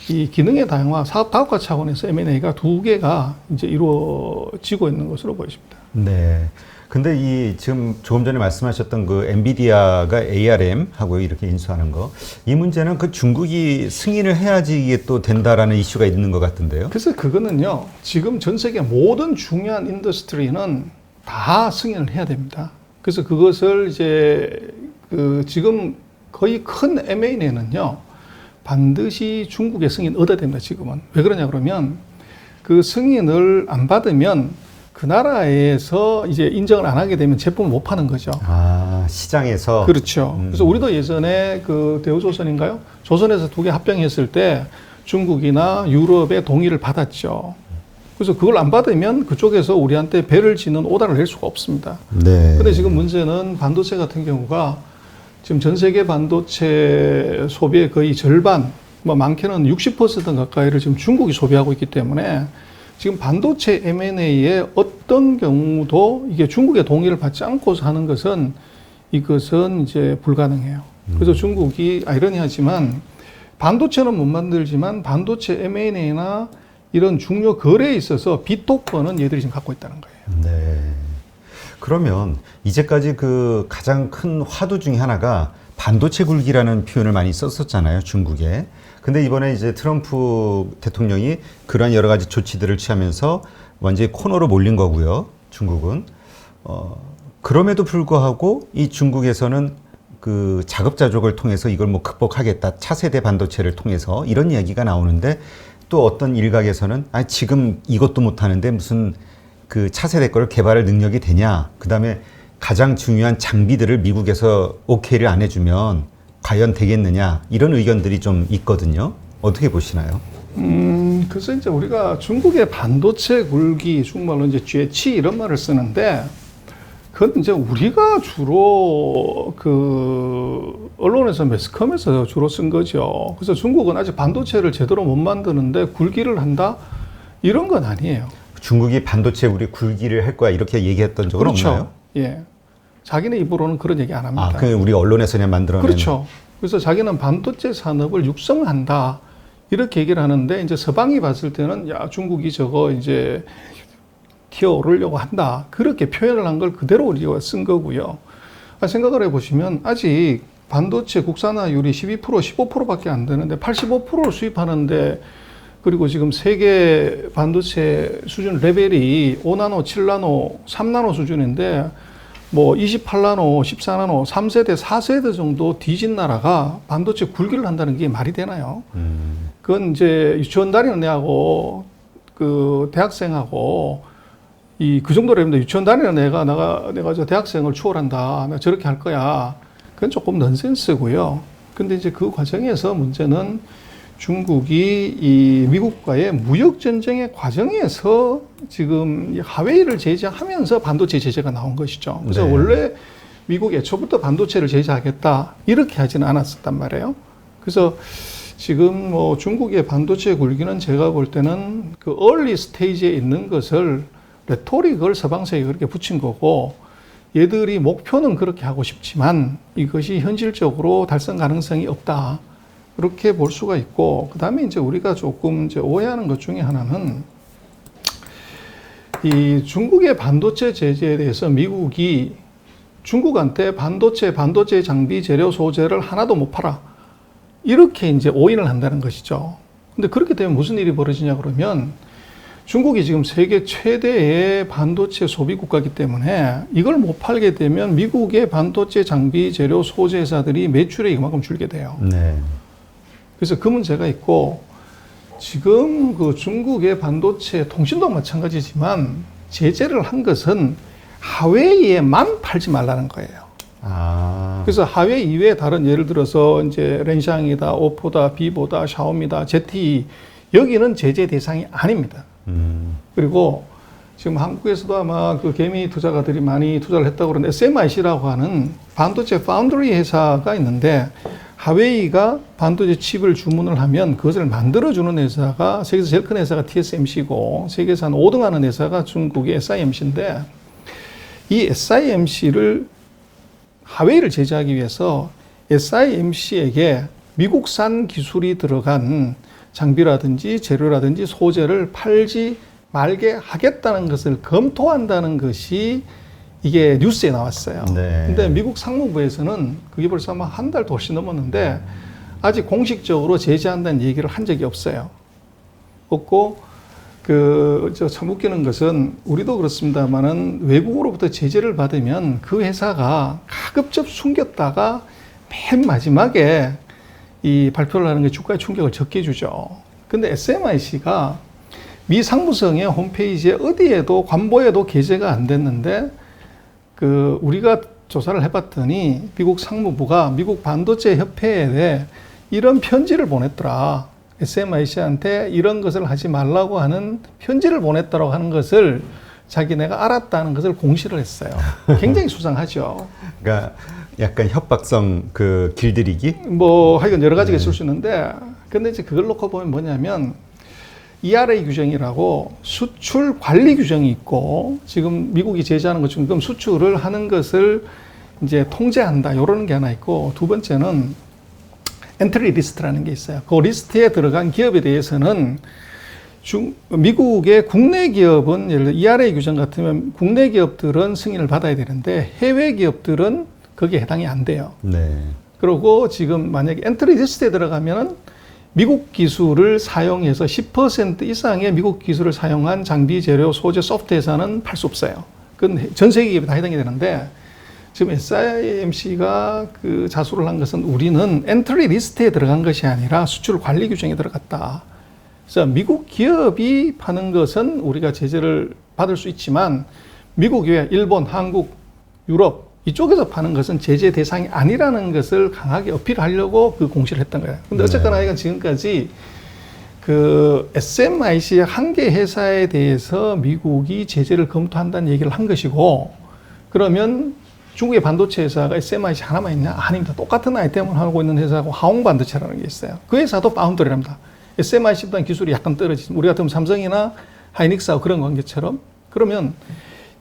이 기능의 다양화, 사업 다각화 차원에서 M&A가 2개가 이제 이루어지고 있는 것으로 보여집니다.
네. 근데 이 지금 조금 전에 말씀하셨던 그 엔비디아가 ARM하고 이렇게 인수하는 거, 이 문제는 그 중국이 승인을 해야지 이게 또 된다라는 이슈가 있는 것 같은데요.
그래서 그거는요, 지금 전 세계 모든 중요한 인더스트리는 다 승인을 해야 됩니다. 그래서 그것을 이제 그 지금 거의 큰 M&A는요, 반드시 중국의 승인 얻어야 됩니다, 지금은. 왜 그러냐 그러면 그 승인을 안 받으면 그 나라에서 이제 인정을 안 하게 되면 제품을 못 파는 거죠.
아, 시장에서.
그렇죠. 그래서 우리도 예전에 그 대우조선인가요? 조선에서 2개 합병했을 때 중국이나 유럽의 동의를 받았죠. 그래서 그걸 안 받으면 그쪽에서 우리한테 배를 지는 오다를 낼 수가 없습니다.
네.
근데 지금 문제는 반도체 같은 경우가 지금 전 세계 반도체 소비의 거의 절반, 뭐 많게는 60% 가까이를 지금 중국이 소비하고 있기 때문에 지금 반도체 M&A의 어떤 경우도 이게 중국의 동의를 받지 않고서 하는 것은 이것은 이제 불가능해요. 그래서 중국이 아이러니하지만 반도체는 못 만들지만 반도체 M&A나 이런 중요 거래에 있어서 비토권은 얘들이 지금 갖고 있다는 거예요.
네. 그러면 이제까지 그 가장 큰 화두 중에 하나가 반도체 굴기라는 표현을 많이 썼었잖아요, 중국에. 근데 이번에 이제 트럼프 대통령이 그러한 여러 가지 조치들을 취하면서 완전히 코너로 몰린 거고요, 중국은. 그럼에도 불구하고 이 중국에서는 그 자급자족을 통해서 이걸 뭐 극복하겠다, 차세대 반도체를 통해서 이런 이야기가 나오는데, 또 어떤 일각에서는 지금 이것도 못하는데 무슨 그 차세대 거를 개발할 능력이 되냐, 그 다음에 가장 중요한 장비들을 미국에서 오케이를 안 해주면 과연 되겠느냐, 이런 의견들이 좀 있거든요. 어떻게 보시나요?
그래서 이제 우리가 중국의 반도체 굴기, 중국말로 이제 쥐치 이런 말을 쓰는데, 그건 이제 우리가 주로 그 언론에서 매스컴에서 주로 쓴 거죠. 그래서 중국은 아직 반도체를 제대로 못 만드는데 굴기를 한다? 이런 건 아니에요.
중국이 반도체 우리 굴기를 할 거야 이렇게 얘기했던 적은
그렇죠.
없나요?
예. 자기네 입으로는 그런 얘기 안 합니다.
그 우리 언론에서 그냥 만들어낸.
그렇죠. 그래서 자기는 반도체 산업을 육성한다 이렇게 얘기를 하는데, 이제 서방이 봤을 때는 야, 중국이 저거 이제 기어 오르려고 한다 그렇게 표현을 한 걸 그대로 우리가 쓴 거고요. 생각을 해보시면 아직 반도체 국산화율이 12%, 15%밖에 안 되는데 85%를 수입하는데, 그리고 지금 세계 반도체 수준 레벨이 5나노, 7나노, 3나노 수준인데 뭐 28나노, 14나노, 3세대, 4세대 정도 뒤진 나라가 반도체 굴기를 한다는 게 말이 되나요? 그건 이제 유치원 다니는 애하고 그 대학생하고 그 정도라면 유치원 다니는 애가 내가 저 대학생을 추월한다. 나 저렇게 할 거야. 그건 조금 넌센스고요. 근데 이제 그 과정에서 문제는 중국이 이 미국과의 무역 전쟁의 과정에서 지금 이 하웨이를 제재하면서 반도체 제재가 나온 것이죠. 그래서
네.
원래 미국 애초부터 반도체를 제재하겠다 이렇게 하지는 않았었단 말이에요. 그래서 지금 뭐 중국의 반도체 굴기는 제가 볼 때는 그 얼리 스테이지에 있는 것을 레토릭을 서방 세계에 그렇게 붙인 거고, 얘들이 목표는 그렇게 하고 싶지만 이것이 현실적으로 달성 가능성이 없다. 그렇게 볼 수가 있고, 그 다음에 이제 우리가 조금 이제 오해하는 것 중에 하나는 이 중국의 반도체 제재에 대해서 미국이 중국한테 반도체 장비 재료 소재를 하나도 못 팔아. 이렇게 이제 오인을 한다는 것이죠. 근데 그렇게 되면 무슨 일이 벌어지냐 그러면 중국이 지금 세계 최대의 반도체 소비 국가이기 때문에 이걸 못 팔게 되면 미국의 반도체 장비 재료 소재 회사들이 매출에 이만큼 줄게 돼요.
네.
그래서 그 문제가 있고, 지금 그 중국의 반도체 통신도 마찬가지지만 제재를 한 것은 하웨이에만 팔지 말라는 거예요.
아.
그래서 하웨이 이외에 다른 예를 들어서 이제 렌샹이다, 오포다, 비보다, 샤오미다, ZTE 여기는 제재 대상이 아닙니다. 그리고 지금 한국에서도 아마 그 개미 투자가들이 많이 투자를 했다고 그러는데 SMIC라고 하는 반도체 파운드리 회사가 있는데, 하웨이가 반도체 칩을 주문을 하면 그것을 만들어주는 회사가 세계에서 제일 큰 회사가 TSMC고 세계에서 한 5등 하는 회사가 중국의 SIMC인데, 이 SIMC를 하웨이를 제재하기 위해서 SIMC에게 미국산 기술이 들어간 장비라든지 재료라든지 소재를 팔지 말게 하겠다는 것을 검토한다는 것이 이게 뉴스에 나왔어요.
네.
근데 미국 상무부에서는 그게 벌써 아마 한 달도 훨씬 넘었는데 아직 공식적으로 제재한다는 얘기를 한 적이 없어요. 없고, 참 웃기는 것은 우리도 그렇습니다만은 외국으로부터 제재를 받으면 그 회사가 가급적 숨겼다가 맨 마지막에 이 발표를 하는 게 주가에 충격을 적게 주죠. 근데 SMIC가 미 상무성의 홈페이지에 어디에도 관보에도 게재가 안 됐는데, 우리가 조사를 해봤더니 미국 상무부가 미국 반도체 협회에 이런 편지를 보냈더라. SMIC한테 이런 것을 하지 말라고 하는 편지를 보냈다고 하는 것을 자기네가 알았다는 것을 공시를 했어요. 굉장히 수상하죠.
그러니까 약간 협박성 그 길들이기?
뭐 하여간 여러 가지가 있을 수 있는데, 근데 이제 그걸 놓고 보면 뭐냐면 ERA 규정이라고 수출 관리 규정이 있고, 지금 미국이 제재하는 것 중에 그럼 수출을 하는 것을 이제 통제한다 이러는 게 하나 있고, 두 번째는 엔트리 리스트라는 게 있어요. 그 리스트에 들어간 기업에 대해서는 미국의 국내 기업은 예를 들어 ERA 규정 같으면 국내 기업들은 승인을 받아야 되는데 해외 기업들은 거기에 해당이 안 돼요.
네.
그리고 지금 만약에 엔트리 리스트에 들어가면은 미국 기술을 사용해서 10% 이상의 미국 기술을 사용한 장비, 재료, 소재, 소프트 회사는 팔 수 없어요. 그건 전 세계 기업이 다 해당이 되는데, 지금 SIMC가 그 자수를 한 것은 우리는 엔트리 리스트에 들어간 것이 아니라 수출 관리 규정에 들어갔다. 그래서 미국 기업이 파는 것은 우리가 제재를 받을 수 있지만 미국 외에 일본, 한국, 유럽 이쪽에서 파는 것은 제재 대상이 아니라는 것을 강하게 어필하려고 그 공시를 했던 거예요. 근데 어쨌거나 이건 지금까지 그 SMIC의 한 개 회사에 대해서 미국이 제재를 검토한다는 얘기를 한 것이고, 그러면 중국의 반도체 회사가 SMIC 하나만 있냐? 아닙니다. 똑같은 아이템을 하고 있는 회사고 하옹 반도체라는 게 있어요. 그 회사도 파운드리랍니다. SMIC보다는 기술이 약간 떨어지지. 우리 같으면 삼성이나 하이닉스하고 그런 관계처럼. 그러면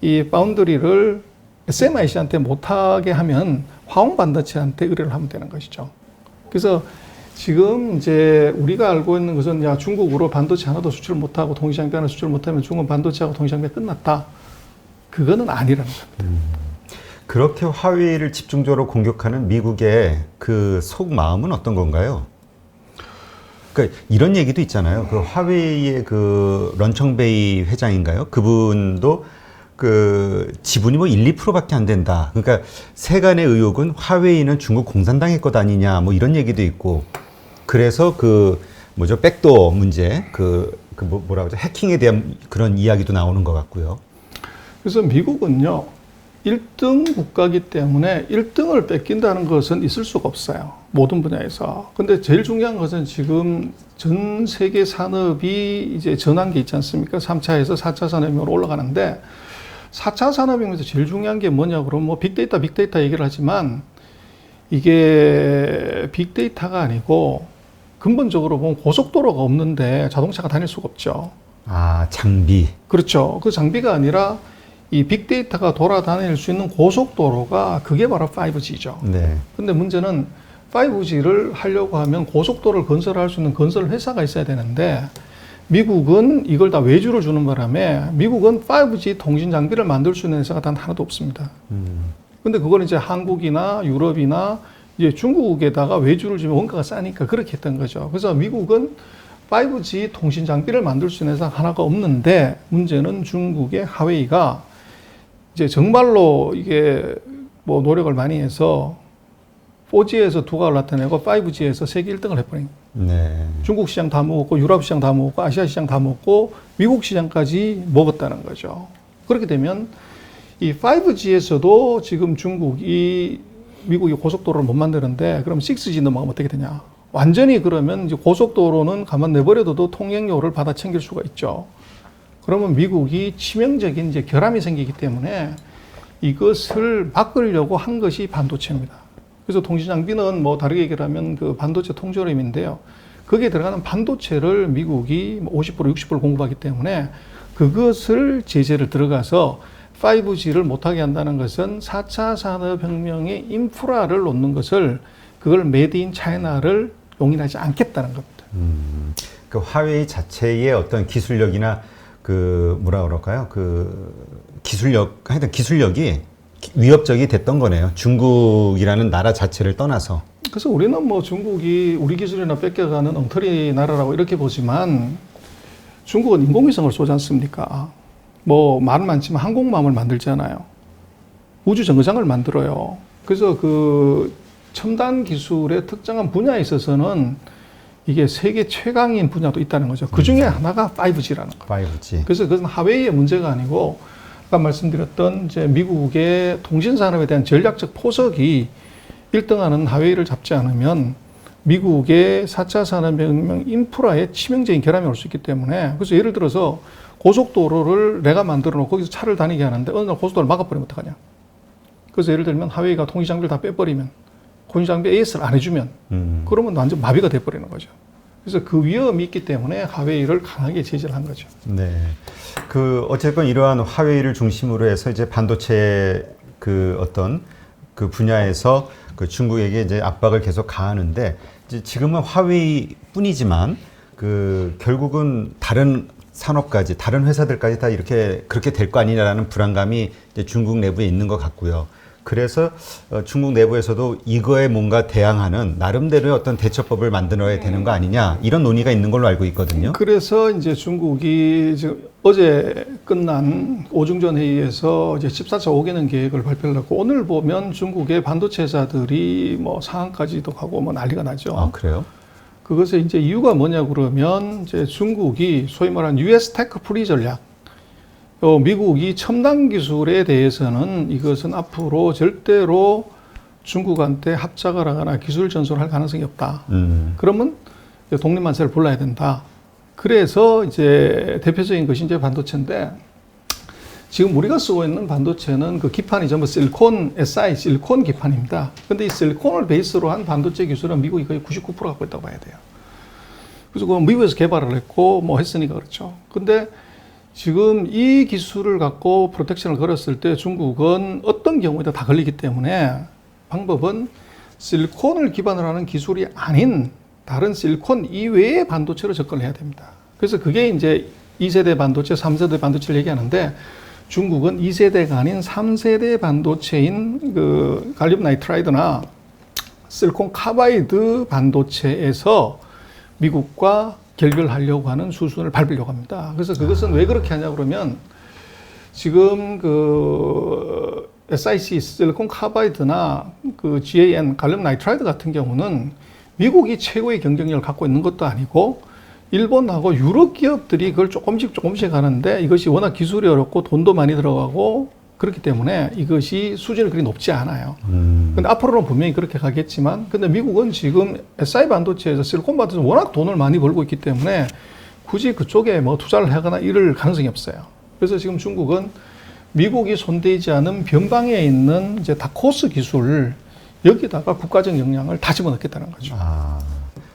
이 파운드리를 SMIC한테 못하게 하면 화홍 반도체한테 의뢰를 하면 되는 것이죠. 그래서 지금 이제 우리가 알고 있는 것은 야, 중국으로 반도체 하나도 수출 못하고 통신장비 하나 수출 못하면 중국 반도체하고 통신장비 끝났다. 그거는 아니라는 겁니다.
그렇게 화웨이를 집중적으로 공격하는 미국의 그 속마음은 어떤 건가요? 그러니까 이런 얘기도 있잖아요. 그 화웨이의 그 런청베이 회장인가요? 그분도 그 지분이 뭐 1, 2%밖에 안 된다. 그러니까 세간의 의혹은 화웨이는 중국 공산당의 것 아니냐 뭐 이런 얘기도 있고, 그래서 그 뭐죠 백도어 문제 뭐라고 하죠 해킹에 대한 그런 이야기도 나오는 것 같고요.
그래서 미국은요, 1등 국가이기 때문에 1등을 뺏긴다는 것은 있을 수가 없어요. 모든 분야에서. 근데 제일 중요한 것은 지금 전 세계 산업이 이제 전환기 있지 않습니까? 3차에서 4차 산업으로 올라가는데 4차 산업이면서 제일 중요한 게 뭐냐 그러면 뭐 빅데이터 얘기를 하지만 이게 빅데이터가 아니고 근본적으로 보면 고속도로가 없는데 자동차가 다닐 수가 없죠.
아, 장비.
그렇죠. 그 장비가 아니라 이 빅데이터가 돌아다닐 수 있는 고속도로가 그게 바로 5G죠.
네.
근데 문제는 5G를 하려고 하면 고속도로를 건설할 수 있는 건설 회사가 있어야 되는데 미국은 이걸 다 외주를 주는 바람에 미국은 5G 통신 장비를 만들 수 있는 회사가 단 하나도 없습니다. 근데 그걸 이제 한국이나 유럽이나 이제 중국에다가 외주를 주면 원가가 싸니까 그렇게 했던 거죠. 그래서 미국은 5G 통신 장비를 만들 수 있는 회사 하나가 없는데 문제는 중국의 하웨이가 이제 정말로 이게 뭐 노력을 많이 해서 4G에서 두각을 나타내고 5G에서 세계 1등을 해버린 거예요.
네.
중국 시장 다 먹었고 유럽 시장 다 먹었고 아시아 시장 다 먹고 미국 시장까지 먹었다는 거죠. 그렇게 되면 이 5G에서도 지금 중국이 미국이 고속도로를 못 만드는데 그럼 6G 넘어가면 어떻게 되냐? 완전히 그러면 이제 고속도로는 가만 내버려둬도 통행료를 받아 챙길 수가 있죠. 그러면 미국이 치명적인 이제 결함이 생기기 때문에 이것을 바꾸려고 한 것이 반도체입니다. 그래서 통신 장비는 뭐 다르게 얘기하면 그 반도체 통조림인데요. 거기에 들어가는 반도체를 미국이 50% 60% 공급하기 때문에 그것을 제재를 들어가서 5G를 못하게 한다는 것은 4차 산업혁명의 인프라를 놓는 것을 그걸 메이드 인 차이나를 용인하지 않겠다는 겁니다.
그 화웨이 자체의 어떤 기술력이나 그 뭐라 그럴까요? 그 기술력, 하여튼 기술력이 위협적이 됐던 거네요. 중국이라는 나라 자체를 떠나서.
그래서 우리는 뭐 중국이 우리 기술이나 뺏겨가는 엉터리 나라라고 이렇게 보지만 중국은 인공위성을 쏘지 않습니까? 뭐 말은 많지만 항공모함을 만들잖아요. 우주 정거장을 만들어요. 그래서 그 첨단 기술의 특정한 분야에 있어서는 이게 세계 최강인 분야도 있다는 거죠. 그 중에 하나가 5G라는 거예요.
5G.
그래서 그것은 하웨이의 문제가 아니고 아까 말씀드렸던 이제 미국의 통신 산업에 대한 전략적 포석이 1등하는 하웨이를 잡지 않으면 미국의 4차 산업혁명 인프라에 치명적인 결함이 올 수 있기 때문에 그래서 예를 들어서 고속도로를 내가 만들어 놓고 거기서 차를 다니게 하는데 어느 날 고속도로를 막아버리면 어떡하냐. 그래서 예를 들면 하웨이가 통신 장비를 다 빼버리면 통신 장비 AS를 안 해주면 그러면 완전 마비가 돼버리는 거죠. 그래서 그 위험이 있기 때문에 하웨이를 강하게 제재를 한 거죠.
네. 그 어쨌건 이러한 화웨이를 중심으로 해서 이제 반도체 그 어떤 그 분야에서 그 중국에게 이제 압박을 계속 가하는데 이제 지금은 화웨이뿐이지만 그 결국은 다른 산업까지 다른 회사들까지 다 이렇게 그렇게 될 거 아니냐라는 불안감이 이제 중국 내부에 있는 것 같고요. 그래서 중국 내부에서도 이거에 뭔가 대항하는 나름대로의 어떤 대처법을 만들어야 되는 거 아니냐 이런 논의가 있는 걸로 알고 있거든요.
그래서 이제 중국이 지금 어제 끝난 오중전 회의에서 이제 14차 5개년 계획을 발표를 했고 오늘 보면 중국의 반도체 회사들이 뭐 상한까지도 가고 뭐 난리가 나죠.
아, 그래요?
그것의 이제 이유가 뭐냐 그러면 이제 중국이 소위 말하는 US 테크 프리 전략. 미국이 첨단 기술에 대해서는 이것은 앞으로 절대로 중국한테 합작을 하거나 기술 전수를 할 가능성이 없다. 그러면 독립만세를 불러야 된다. 그래서 이제 대표적인 것이 이제 반도체인데 지금 우리가 쓰고 있는 반도체는 그 기판이 전부 실리콘, SI 실리콘 기판입니다. 근데 이 실리콘을 베이스로 한 반도체 기술은 미국이 거의 99% 갖고 있다고 봐야 돼요. 그래서 그건 미국에서 개발을 했고 뭐 했으니까 그렇죠. 근데 지금 이 기술을 갖고 프로텍션을 걸었을 때 중국은 어떤 경우에도 다 걸리기 때문에 방법은 실리콘을 기반으로 하는 기술이 아닌 다른 실리콘 이외의 반도체로 접근을 해야 됩니다. 그래서 그게 이제 2세대 반도체, 3세대 반도체를 얘기하는데 중국은 2세대가 아닌 3세대 반도체인 그 갈륨 나이트라이드나 실리콘 카바이드 반도체에서 미국과 결별하려고 하는 수순을 밟으려고 합니다. 그래서 그것은 왜 그렇게 하냐 그러면 지금 그 SiC 실리콘 카바이드나 그 GaN 갈륨 나이트라이드 같은 경우는 미국이 최고의 경쟁력을 갖고 있는 것도 아니고 일본하고 유럽 기업들이 그걸 조금씩 하는데 이것이 워낙 기술이 어렵고 돈도 많이 들어가고 그렇기 때문에 이것이 수준이 그리 높지 않아요. 근데 앞으로는 분명히 그렇게 가겠지만, 근데 미국은 지금 SI 반도체에서 실리콘 반도체 워낙 돈을 많이 벌고 있기 때문에 굳이 그쪽에 뭐 투자를 하거나 이럴 가능성이 없어요. 그래서 지금 중국은 미국이 손대지 않은 변방에 있는 이제 다코스 기술, 여기다가 국가적 역량을 다 집어넣겠다는 거죠.
아,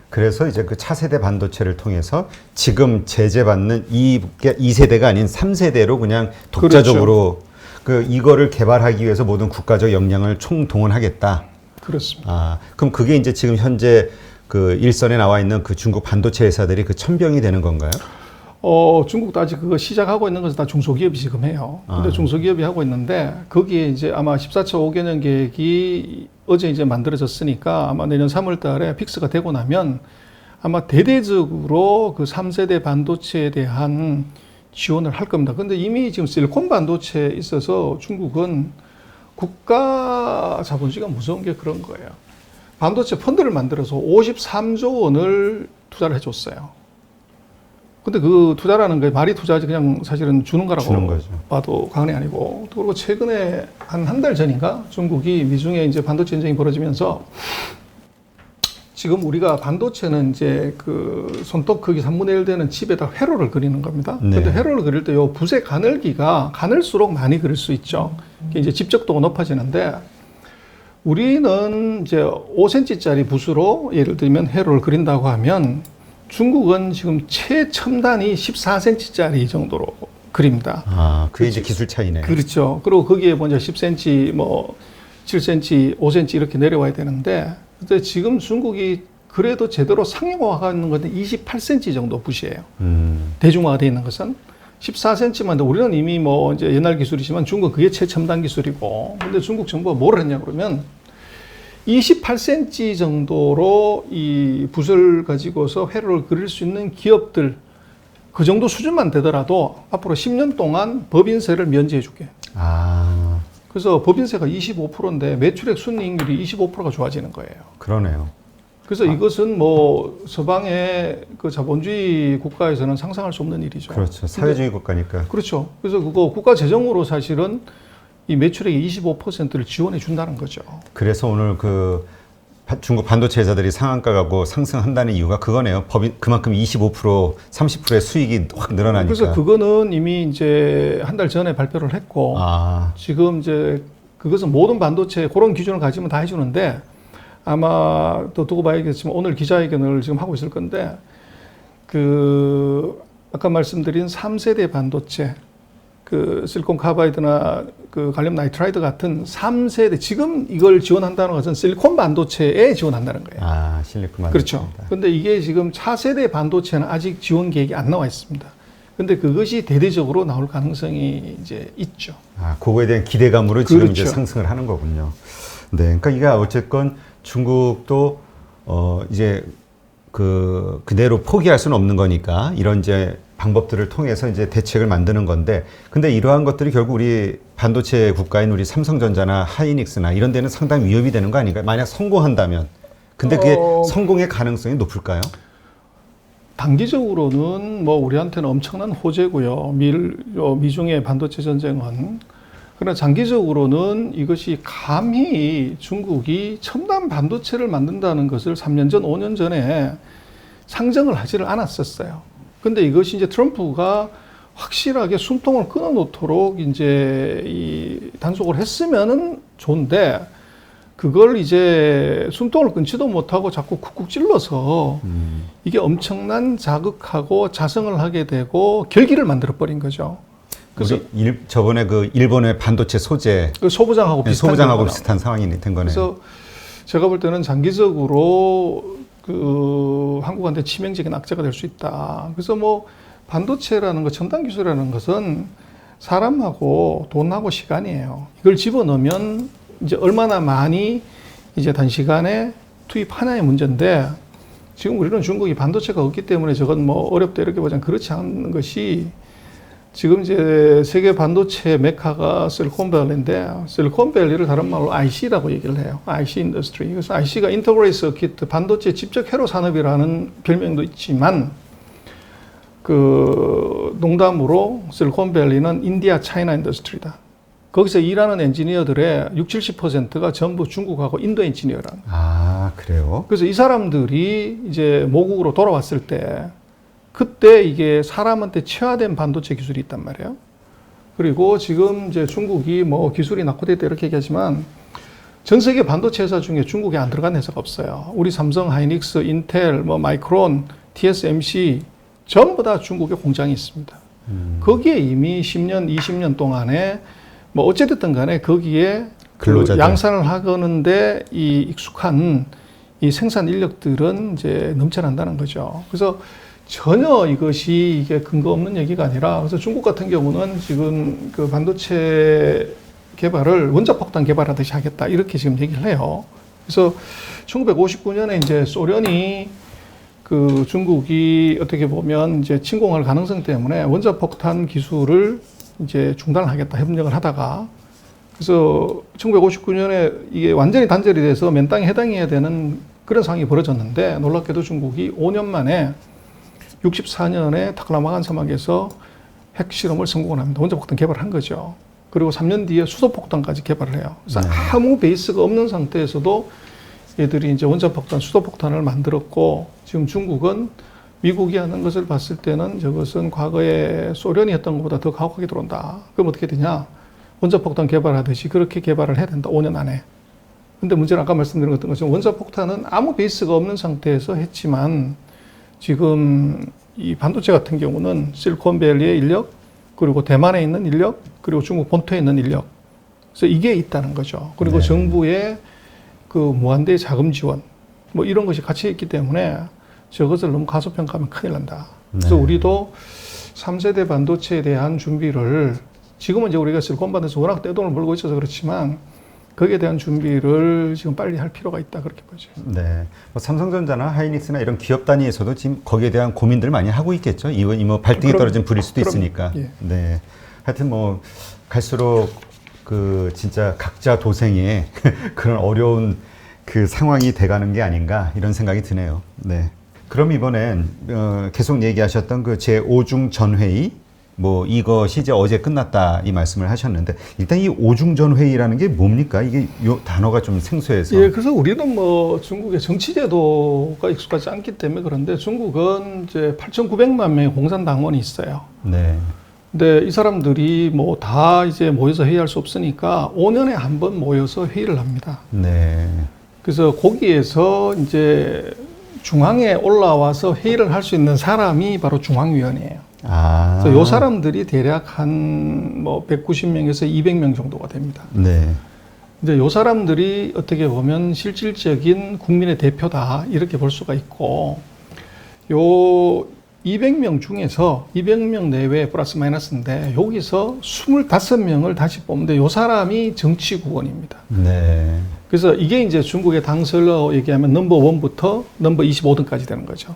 그래서 이제 그 차세대 반도체를 통해서 지금 제재받는 2세대가 아닌 3세대로 그냥 독자적으로 그 이거를 개발하기 위해서 모든 국가적 역량을 총동원하겠다.
그렇습니다.
아, 그럼 그게 이제 지금 현재 그 일선에 나와 있는 그 중국 반도체 회사들이 그 천병이 되는 건가요?
중국도 아직 그거 시작하고 있는 것은 다 중소기업이 지금 해요. 근데
아.
중소기업이 하고 있는데 거기에 이제 아마 14차 5개년 계획이 어제 이제 만들어졌으니까 아마 내년 3월 달에 픽스가 되고 나면 아마 대대적으로 그 3세대 반도체에 대한 지원을 할 겁니다. 근데 이미 지금 실리콘 반도체에 있어서 중국은 국가 자본주의가 무서운 게 그런 거예요. 반도체 펀드를 만들어서 53조 원을 투자를 해줬어요. 근데 그 투자라는 게 말이 투자지 그냥 사실은 주는 거라고
주는 거죠.
봐도 과언이 아니고. 그리고 최근에 한 달 전인가 중국이 미중에 이제 반도체 전쟁이 벌어지면서 지금 우리가 반도체는 이제 그 손톱 크기 3분의 1 되는 칩에다 회로를 그리는 겁니다.
네.
근데 회로를 그릴 때 요 붓의 가늘기가 가늘수록 많이 그릴 수 있죠. 이게 이제 집적도가 높아지는데 우리는 이제 5cm짜리 붓으로 예를 들면 회로를 그린다고 하면 중국은 지금 최첨단이 14cm짜리 정도로 그립니다.
아, 그게 이제 기술 차이네요.
그렇죠. 그리고 거기에 먼저 10cm, 뭐 7cm, 5cm 이렇게 내려와야 되는데, 근데 지금 중국이 그래도 제대로 상용화가 있는 것은 28cm 정도 붓이에요. 대중화가 되어 있는 것은 14cm만. 우리는 이미 뭐 이제 옛날 기술이지만 중국은 그게 최첨단 기술이고, 근데 중국 정부가 뭘 했냐 그러면 28cm 정도로 이 붓을 가지고서 회로를 그릴 수 있는 기업들, 그 정도 수준만 되더라도 앞으로 10년 동안 법인세를 면제해 줄게.
아,
그래서 법인세가 25%인데 매출액 순이익률이 25%가 좋아지는 거예요.
그러네요.
그래서 이것은 뭐 서방의 그 자본주의 국가에서는 상상할 수 없는 일이죠.
그렇죠. 사회주의 국가니까.
그렇죠. 그래서 그거 국가 재정으로 사실은 이 매출액의 25%를 지원해 준다는 거죠.
그래서 오늘 그 중국 반도체 회사들이 상한가가고 상승한다는 이유가 그거네요. 법인 그만큼 25%, 30%의 수익이 확 늘어나니까.
그래서 그거는 이미 이제 한 달 전에 발표를 했고,
아,
지금 이제 그것은 모든 반도체 그런 기준을 가지면 다 해주는데 아마 또 두고 봐야겠지만 오늘 기자회견을 지금 하고 있을 건데 그 아까 말씀드린 3세대 반도체 그 실리콘 카바이드나 그 갈륨 나이트라이드 같은 3세대 지금 이걸 지원한다는 것은 실리콘 반도체에 지원한다는 거예요.
아, 실리콘 반도체.
그렇죠. 근데 이게 지금 차세대 반도체는 아직 지원 계획이 안 나와 있습니다. 근데 그것이 대대적으로 나올 가능성이 이제 있죠.
아, 그거에 대한 기대감으로 지금
그렇죠.
이제 상승을 하는 거군요. 네, 그러니까 이게 어쨌건 중국도 이제 그대로 포기할 수는 없는 거니까 이런 이제 방법들을 통해서 이제 대책을 만드는 건데, 근데 이러한 것들이 결국 우리 반도체 국가인 우리 삼성전자나 하이닉스나 이런 데는 상당히 위협이 되는 거 아닌가요? 만약 성공한다면. 근데 그게 성공의 가능성이 높을까요?
단기적으로는 뭐 우리한테는 엄청난 호재고요. 미중의 반도체 전쟁은. 그러나 장기적으로는 이것이 감히 중국이 첨단 반도체를 만든다는 것을 3년 전, 5년 전에 상정을 하지를 않았었어요. 근데 이것이 이제 트럼프가 확실하게 숨통을 끊어놓도록 이제 이 단속을 했으면은 좋은데 그걸 이제 숨통을 끊지도 못하고 자꾸 쿡쿡 찔러서 이게 엄청난 자극하고 자성을 하게 되고 결기를 만들어 버린 거죠. 그래서
저번에 그 일본의 반도체 소재
그 소부장하고
비슷한 상황이 된 거네요.
그래서 제가 볼 때는 장기적으로 그 한국한테 치명적인 악재가 될 수 있다. 그래서 뭐 반도체라는 것, 첨단 기술이라는 것은 사람하고 돈하고 시간이에요. 이걸 집어넣으면 이제 얼마나 많이 이제 단시간에 투입하냐의 문제인데 지금 우리는 중국이 반도체가 없기 때문에 저건 뭐 어렵다 이렇게 보자면 그렇지 않은 것이 지금 이제 세계 반도체 메카가 실리콘밸리인데 실리콘밸리를 다른 말로 IC라고 얘기를 해요. IC 인더스트리. 그래서 IC가 인터그레이트 서킷 반도체 집적 회로 산업이라는 별명도 있지만 그 농담으로 실리콘밸리는 인디아 차이나 인더스트리다. 거기서 일하는 엔지니어들의 60, 70%가 전부 중국하고 인도 엔지니어라는.
아, 그래요?
그래서 이 사람들이 이제 모국으로 돌아왔을 때 그때 이게 사람한테 체화된 반도체 기술이 있단 말이에요. 그리고 지금 이제 중국이 뭐 기술이 낙후됐다 이렇게 얘기하지만 전 세계 반도체 회사 중에 중국에 안 들어간 회사가 없어요. 우리 삼성, 하이닉스, 인텔, 뭐 마이크론, TSMC 전부 다 중국에 공장이 있습니다. 거기에 이미 10년, 20년 동안에 뭐 어찌됐든 간에 거기에 그 양산을 하는데 이 익숙한 이 생산 인력들은 이제 넘쳐난다는 거죠. 그래서 전혀 이것이 이게 근거 없는 얘기가 아니라 그래서 중국 같은 경우는 지금 그 반도체 개발을 원자폭탄 개발하듯이 하겠다 이렇게 지금 얘기를 해요. 그래서 1959년에 이제 소련이 그 중국이 어떻게 보면 이제 침공할 가능성 때문에 원자폭탄 기술을 이제 중단하겠다 협력을 하다가 그래서 1959년에 이게 완전히 단절이 돼서 맨땅에 해당해야 되는 그런 상황이 벌어졌는데 놀랍게도 중국이 5년 만에 64년에 타클라마간 사막에서 핵실험을 성공을 합니다. 원자폭탄 개발을 한 거죠. 그리고 3년 뒤에 수소폭탄까지 개발을 해요. 그래서 아무 베이스가 없는 상태에서도 얘들이 이제 원자폭탄, 수소폭탄을 만들었고 지금 중국은 미국이 하는 것을 봤을 때는 저것은 과거에 소련이 했던 것보다 더 가혹하게 들어온다. 그럼 어떻게 되냐? 원자폭탄 개발하듯이 그렇게 개발을 해야 된다. 5년 안에. 근데 문제는 아까 말씀드린 것처럼 원자폭탄은 아무 베이스가 없는 상태에서 했지만 지금 이 반도체 같은 경우는 실리콘밸리의 인력, 그리고 대만에 있는 인력, 그리고 중국 본토에 있는 인력. 그래서 이게 있다는 거죠. 그리고
네.
정부의 그 무한대 자금 지원, 뭐 이런 것이 같이 있기 때문에 저것을 너무 가소평가하면 큰일 난다. 그래서
네.
우리도 3세대 반도체에 대한 준비를 지금은 이제 우리가 실리콘 반도체 워낙 떼돈을 벌고 있어서 그렇지만 거기에 대한 준비를 지금 빨리 할 필요가 있다 그렇게 보죠.
네. 뭐 삼성전자나 하이닉스나 이런 기업 단위에서도 지금 거기에 대한 고민들 많이 하고 있겠죠. 이뭐 발등에 떨어진 불일 수도 있으니까.
예.
네. 하여튼 뭐 갈수록 그 진짜 각자 도생의 그런 어려운 그 상황이 돼가는 게 아닌가 이런 생각이 드네요. 네. 그럼 이번엔 계속 얘기하셨던 그 제5중 전회의 뭐 이것이 이제 어제 끝났다 이 말씀을 하셨는데 일단 이 5중 전회의라는 게 뭡니까? 이게 요 단어가 좀 생소해서.
예, 그래서 우리는 뭐 중국의 정치제도가 익숙하지 않기 때문에 그런데 중국은 이제 8,900만 명의 공산당원이 있어요.
네.
근데 이 사람들이 뭐 다 이제 모여서 회의할 수 없으니까 5년에 한 번 모여서 회의를 합니다.
네.
그래서 거기에서 이제 중앙에 올라와서 회의를 할 수 있는 사람이 바로 중앙위원이에요.
아.
그래서 요 사람들이 대략 한 뭐 190명에서 200명 정도가 됩니다.
네.
이제 요 사람들이 어떻게 보면 실질적인 국민의 대표다 이렇게 볼 수가 있고 요 200명 중에서 200명 내외 플러스 마이너스인데 여기서 25명을 다시 뽑는데 요 사람이 정치국원입니다.
네.
그래서 이게 이제 중국의 당설로 얘기하면 넘버 1부터 넘버 25등까지 되는 거죠.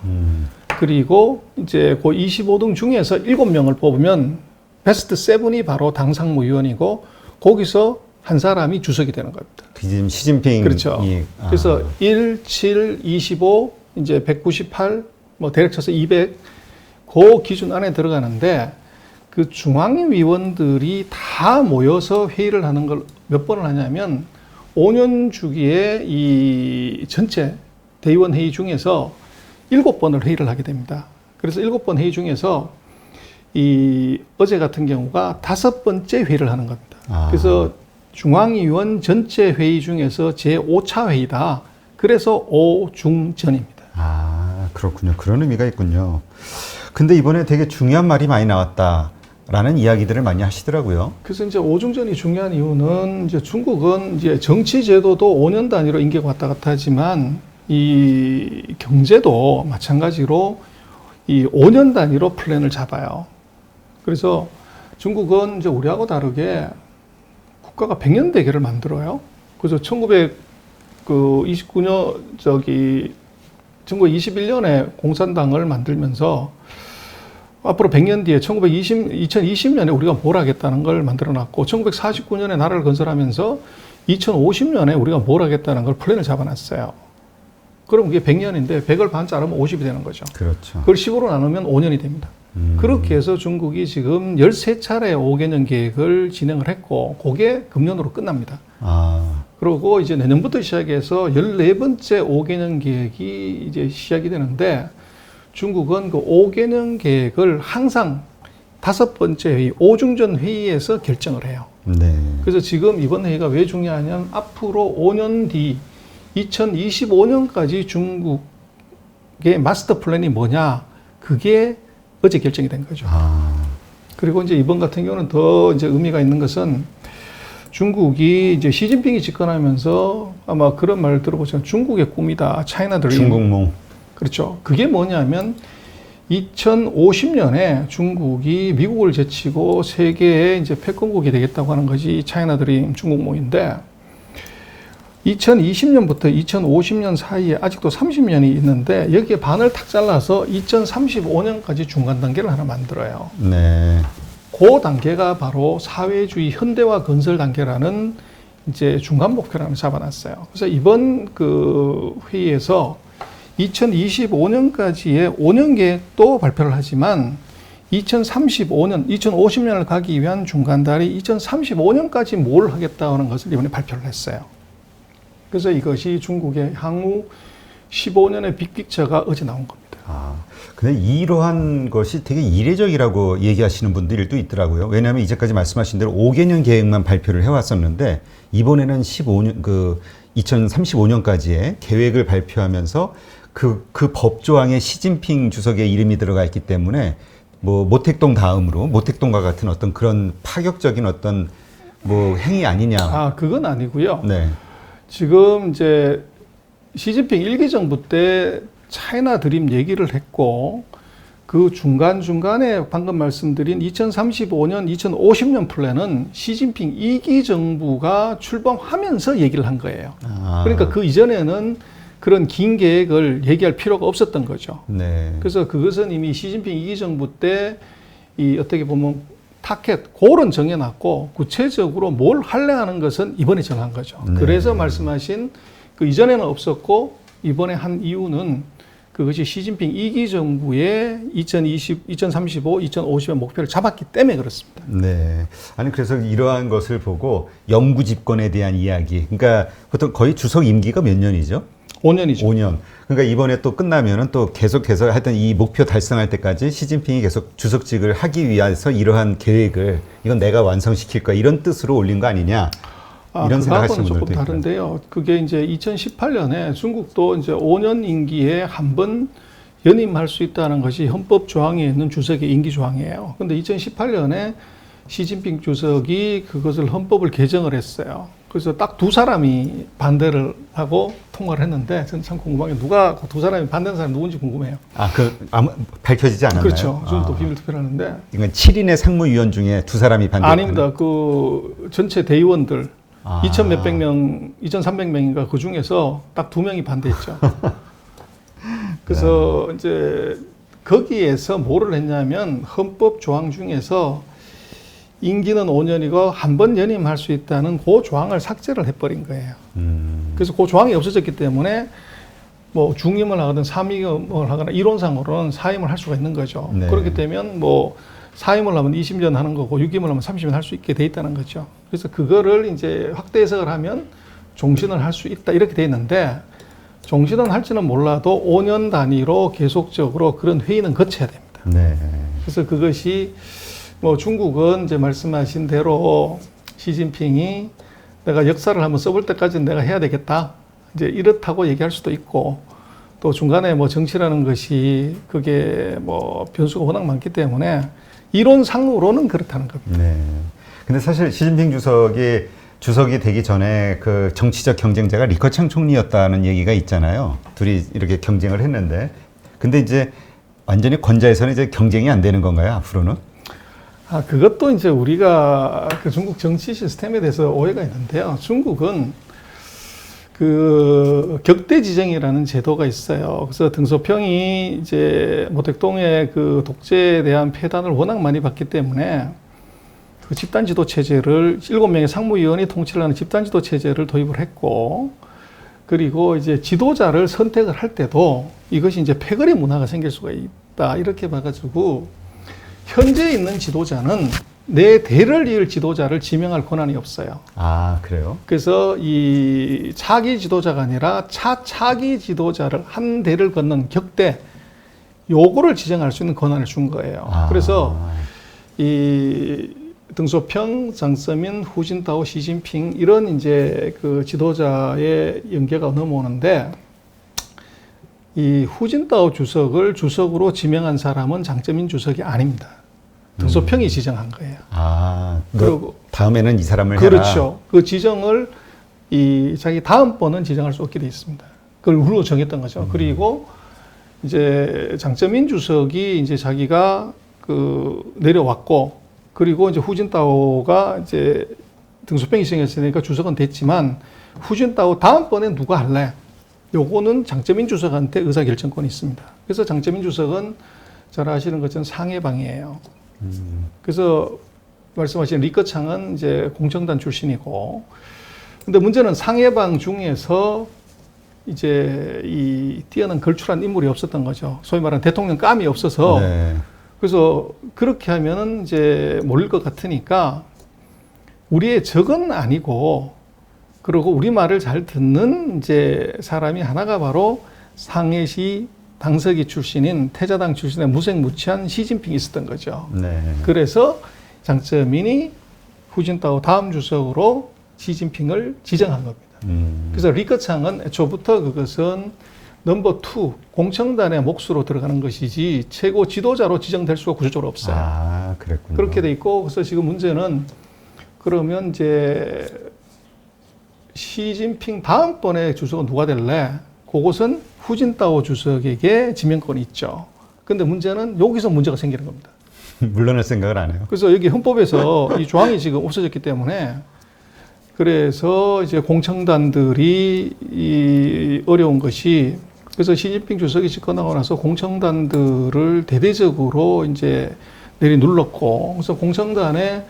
그리고 이제 그 25등 중에서 7명을 뽑으면 베스트 7이 바로 당 상무위원이고 거기서 한 사람이 주석이 되는 겁니다.
지금 시진핑.
그렇죠. 그래서 1, 7, 25, 이제 198, 뭐 대략 쳐서 200, 그 기준 안에 들어가는데 그 중앙위원들이 다 모여서 회의를 하는 걸 몇 번을 하냐면 5년 주기에 이 전체 대의원 회의 중에서 7번을 회의를 하게 됩니다. 그래서 7번 회의 중에서 이 어제 같은 경우가 5번째 회의를 하는 겁니다. 그래서 중앙위원 전체 회의 중에서 제5차 회의다. 그래서 5중전입니다.
아, 그렇군요. 그런 의미가 있군요. 근데 이번에 되게 중요한 말이 많이 나왔다라는 이야기들을 많이 하시더라고요.
그래서 이제 5중전이 중요한 이유는 이제 중국은 이제 정치 제도도 5년 단위로 임기가 왔다 갔다 하지만 이 경제도 마찬가지로 이 5년 단위로 플랜을 잡아요. 그래서 중국은 이제 우리하고 다르게 국가가 100년 대계를 만들어요. 그래서 1929년 1921년에 공산당을 만들면서 앞으로 100년 뒤에 2020년에 우리가 뭘 하겠다는 걸 만들어놨고 1949년에 나라를 건설하면서 2050년에 우리가 뭘 하겠다는 걸 플랜을 잡아놨어요. 그럼 그게 100년인데 100을 반 자르면 50이 되는 거죠.
그렇죠.
그걸 10으로 나누면 5년이 됩니다. 그렇게 해서 중국이 지금 13차례 5개년 계획을 진행을 했고, 그게 금년으로 끝납니다.
아,
그리고 이제 내년부터 시작해서 14번째 5개년 계획이 이제 시작이 되는데, 중국은 그 5개년 계획을 항상 5번째 회의, 오중전 회의에서 결정을 해요.
네.
그래서 지금 이번 회의가 왜 중요하냐면 앞으로 5년 뒤 2025년까지 중국의 마스터 플랜이 뭐냐, 그게 어제 결정이 된 거죠.
아,
그리고 이제 이번 같은 경우는 더 이제 의미가 있는 것은 중국이 이제 시진핑이 집권하면서 아마 그런 말을 들어보시면 중국의 꿈이다, 차이나 드림.
중국몽.
그렇죠. 그게 뭐냐면 2050년에 중국이 미국을 제치고 세계의 이제 패권국이 되겠다고 하는 것이 차이나 드림 중국몽인데, 2020년부터 2050년 사이에 아직도 30년이 있는데 여기에 반을 탁 잘라서 2035년까지 중간 단계를 하나 만들어요.
네.
그 단계가 바로 사회주의 현대화 건설 단계라는 이제 중간 목표를 하나 잡아놨어요. 그래서 이번 그 회의에서 2025년까지의 5년 계획도 발표를 하지만 2035년, 2050년을 가기 위한 중간다리 2035년까지 뭘 하겠다는 것을 이번에 발표를 했어요. 그래서 이것이 중국의 향후 15년의 빅픽처가 어제 나온 겁니다.
아, 근데 이러한 것이 되게 이례적이라고 얘기하시는 분들이 또 있더라고요. 왜냐하면 이제까지 말씀하신 대로 5개년 계획만 발표를 해왔었는데, 이번에는 2035년까지의 계획을 발표하면서 그 법조항에 시진핑 주석의 이름이 들어가 있기 때문에 뭐 모택동 다음으로 모택동과 같은 어떤 그런 파격적인 어떤 뭐 행위 아니냐.
아, 그건 아니고요.
네.
지금 이제 시진핑 1기 정부 때 차이나 드림 얘기를 했고, 그 중간중간에 방금 말씀드린 2035년, 2050년 플랜은 시진핑 2기 정부가 출범하면서 얘기를 한 거예요.
아.
그러니까 그 이전에는 그런 긴 계획을 얘기할 필요가 없었던 거죠.
네.
그래서 그것은 이미 시진핑 2기 정부 때 이 어떻게 보면 타켓, 골은 정해놨고 구체적으로 뭘 하려 하는 것은 이번에 정한 거죠.
네.
그래서 말씀하신 그 이전에는 없었고 이번에 한 이유는 그것이 시진핑 2기 정부의 2035, 2050의 목표를 잡았기 때문에 그렇습니다.
네. 아니, 그래서 이러한 것을 보고 영구 집권에 대한 이야기. 그러니까 보통 거의 주석 임기가 몇 년이죠?
5년이죠.
5년. 그러니까 이번에 또 끝나면은 또 계속해서 하여튼 이 목표 달성할 때까지 시진핑이 계속 주석직을 하기 위해서 이러한 계획을 이건 내가 완성시킬 거야 이런 뜻으로 올린 거 아니냐. 이런 생각하시는
그거하고는
분들도
조금 다른데요. 그게 이제 2018년에 중국도 이제 5년 임기에 한 번 연임할 수 있다는 것이 헌법 조항에 있는 주석의 임기 조항이에요. 근데 2018년에 시진핑 주석이 그것을 헌법을 개정을 했어요. 그래서 딱 두 사람이 반대를 하고 통과를 했는데 저는 참 궁금한 게 누가 그 두 사람이 반대하는 사람이 누군지 궁금해요.
아, 아무 밝혀지지 않았나요?
그렇죠. 지금 또 비밀 투표를 하는데.
이건 7인의 상무위원 중에 두 사람이 반대.
아닙니다. 그 전체 대의원들 2천 몇백 명, 2,300명인가 그 중에서 딱 2명이 반대했죠. 그래서 이제 거기에서 뭐를 했냐면 헌법 조항 중에서 임기는 5년이고 한 번 연임할 수 있다는 그 조항을 삭제를 해버린 거예요. 그래서 그 조항이 없어졌기 때문에 뭐 중임을 하거나 3임을 하거나 이론상으로는 사임을 할 수가 있는 거죠.
네.
그렇게 되면 뭐 사임을 하면 20년 하는 거고 6임을 하면 30년 할 수 있게 돼 있다는 거죠. 그래서 그거를 이제 확대 해석을 하면 종신을 할 수 있다 이렇게 돼 있는데, 종신은 할지는 몰라도 5년 단위로 계속적으로 그런 회의는 거쳐야 됩니다.
네.
그래서 그것이 뭐 중국은 이제 말씀하신 대로 시진핑이 내가 역사를 한번 써볼 때까지는 내가 해야 되겠다, 이제 이렇다고 얘기할 수도 있고, 또 중간에 뭐 정치라는 것이 그게 뭐 변수가 워낙 많기 때문에 이론상으로는 그렇다는 겁니다.
네. 근데 사실 시진핑 주석이 되기 전에 그 정치적 경쟁자가 리커창 총리였다는 얘기가 있잖아요. 둘이 이렇게 경쟁을 했는데, 근데 이제 완전히 권좌에서는 이제 경쟁이 안 되는 건가요, 앞으로는?
아, 그것도 이제 우리가 그 중국 정치 시스템에 대해서 오해가 있는데요. 중국은 그 격대지정이라는 제도가 있어요. 그래서 등소평이 이제 모택동의 그 독재에 대한 폐단을 워낙 많이 받기 때문에 그 집단지도 체제를 7명의 상무위원이 통치를 하는 집단지도 체제를 도입을 했고, 그리고 이제 지도자를 선택을 할 때도 이것이 이제 패거리 문화가 생길 수가 있다 이렇게 봐가지고 현재 있는 지도자는 내 대를 이을 지도자를 지명할 권한이 없어요.
아, 그래요?
그래서 이 차기 지도자가 아니라 차차기 지도자를 한 대를 걷는 격대 요거를 지정할 수 있는 권한을 준 거예요.
아.
그래서 이 등소평, 장서민, 후진타오, 시진핑 이런 이제 그 지도자의 연계가 넘어오는데 이 후진타오 주석을 주석으로 지명한 사람은 장쩌민 주석이 아닙니다. 등소평이 지정한 거예요.
아,
그리고
다음에는 이 사람을 해라.
그렇죠. 그 지정을 이 자기 다음번은 지정할 수 없게 돼 있습니다. 그걸 룰로 정했던 거죠. 그리고 이제 장쩌민 주석이 이제 자기가 그 내려왔고 그리고 이제 후진타오가 이제 등소평이 지정했으니까 주석은 됐지만 후진타오 다음번에 누가 할래? 요거는 장쩌민 주석한테 의사결정권이 있습니다. 그래서 장쩌민 주석은 잘 아시는 것처럼 상해방이에요. 그래서 말씀하신 리커창은 이제 공청단 출신이고, 근데 문제는 상해방 중에서 이제 이 뛰어난 걸출한 인물이 없었던 거죠. 소위 말하는 대통령 감이 없어서.
네.
그래서 그렇게 하면은 이제 몰릴 것 같으니까 우리의 적은 아니고, 그리고 우리 말을 잘 듣는 이제 사람이 하나가 바로 상해시 당서기 출신인 태자당 출신의 무색무취한 시진핑이 있었던 거죠.
네.
그래서 장쩌민이 후진타오 다음 주석으로 시진핑을 지정한 겁니다. 그래서 리커창은 애초부터 그것은 넘버 2 공청단의 몫으로 들어가는 것이지 최고 지도자로 지정될 수가 구조적으로 없어요.
아, 그랬군요.
그렇게 돼 있고, 그래서 지금 문제는 그러면 이제 시진핑 다음번에 주석은 누가 될래? 그것은 후진타오 주석에게 지명권이 있죠. 근데 문제는 여기서 문제가 생기는 겁니다.
물러날 생각을 안 해요.
그래서 여기 헌법에서 이 조항이 지금 없어졌기 때문에 그래서 이제 공청단들이 이 어려운 것이, 그래서 시진핑 주석이 집권하고 나서 공청단들을 대대적으로 이제 내리눌렀고, 그래서 공청단의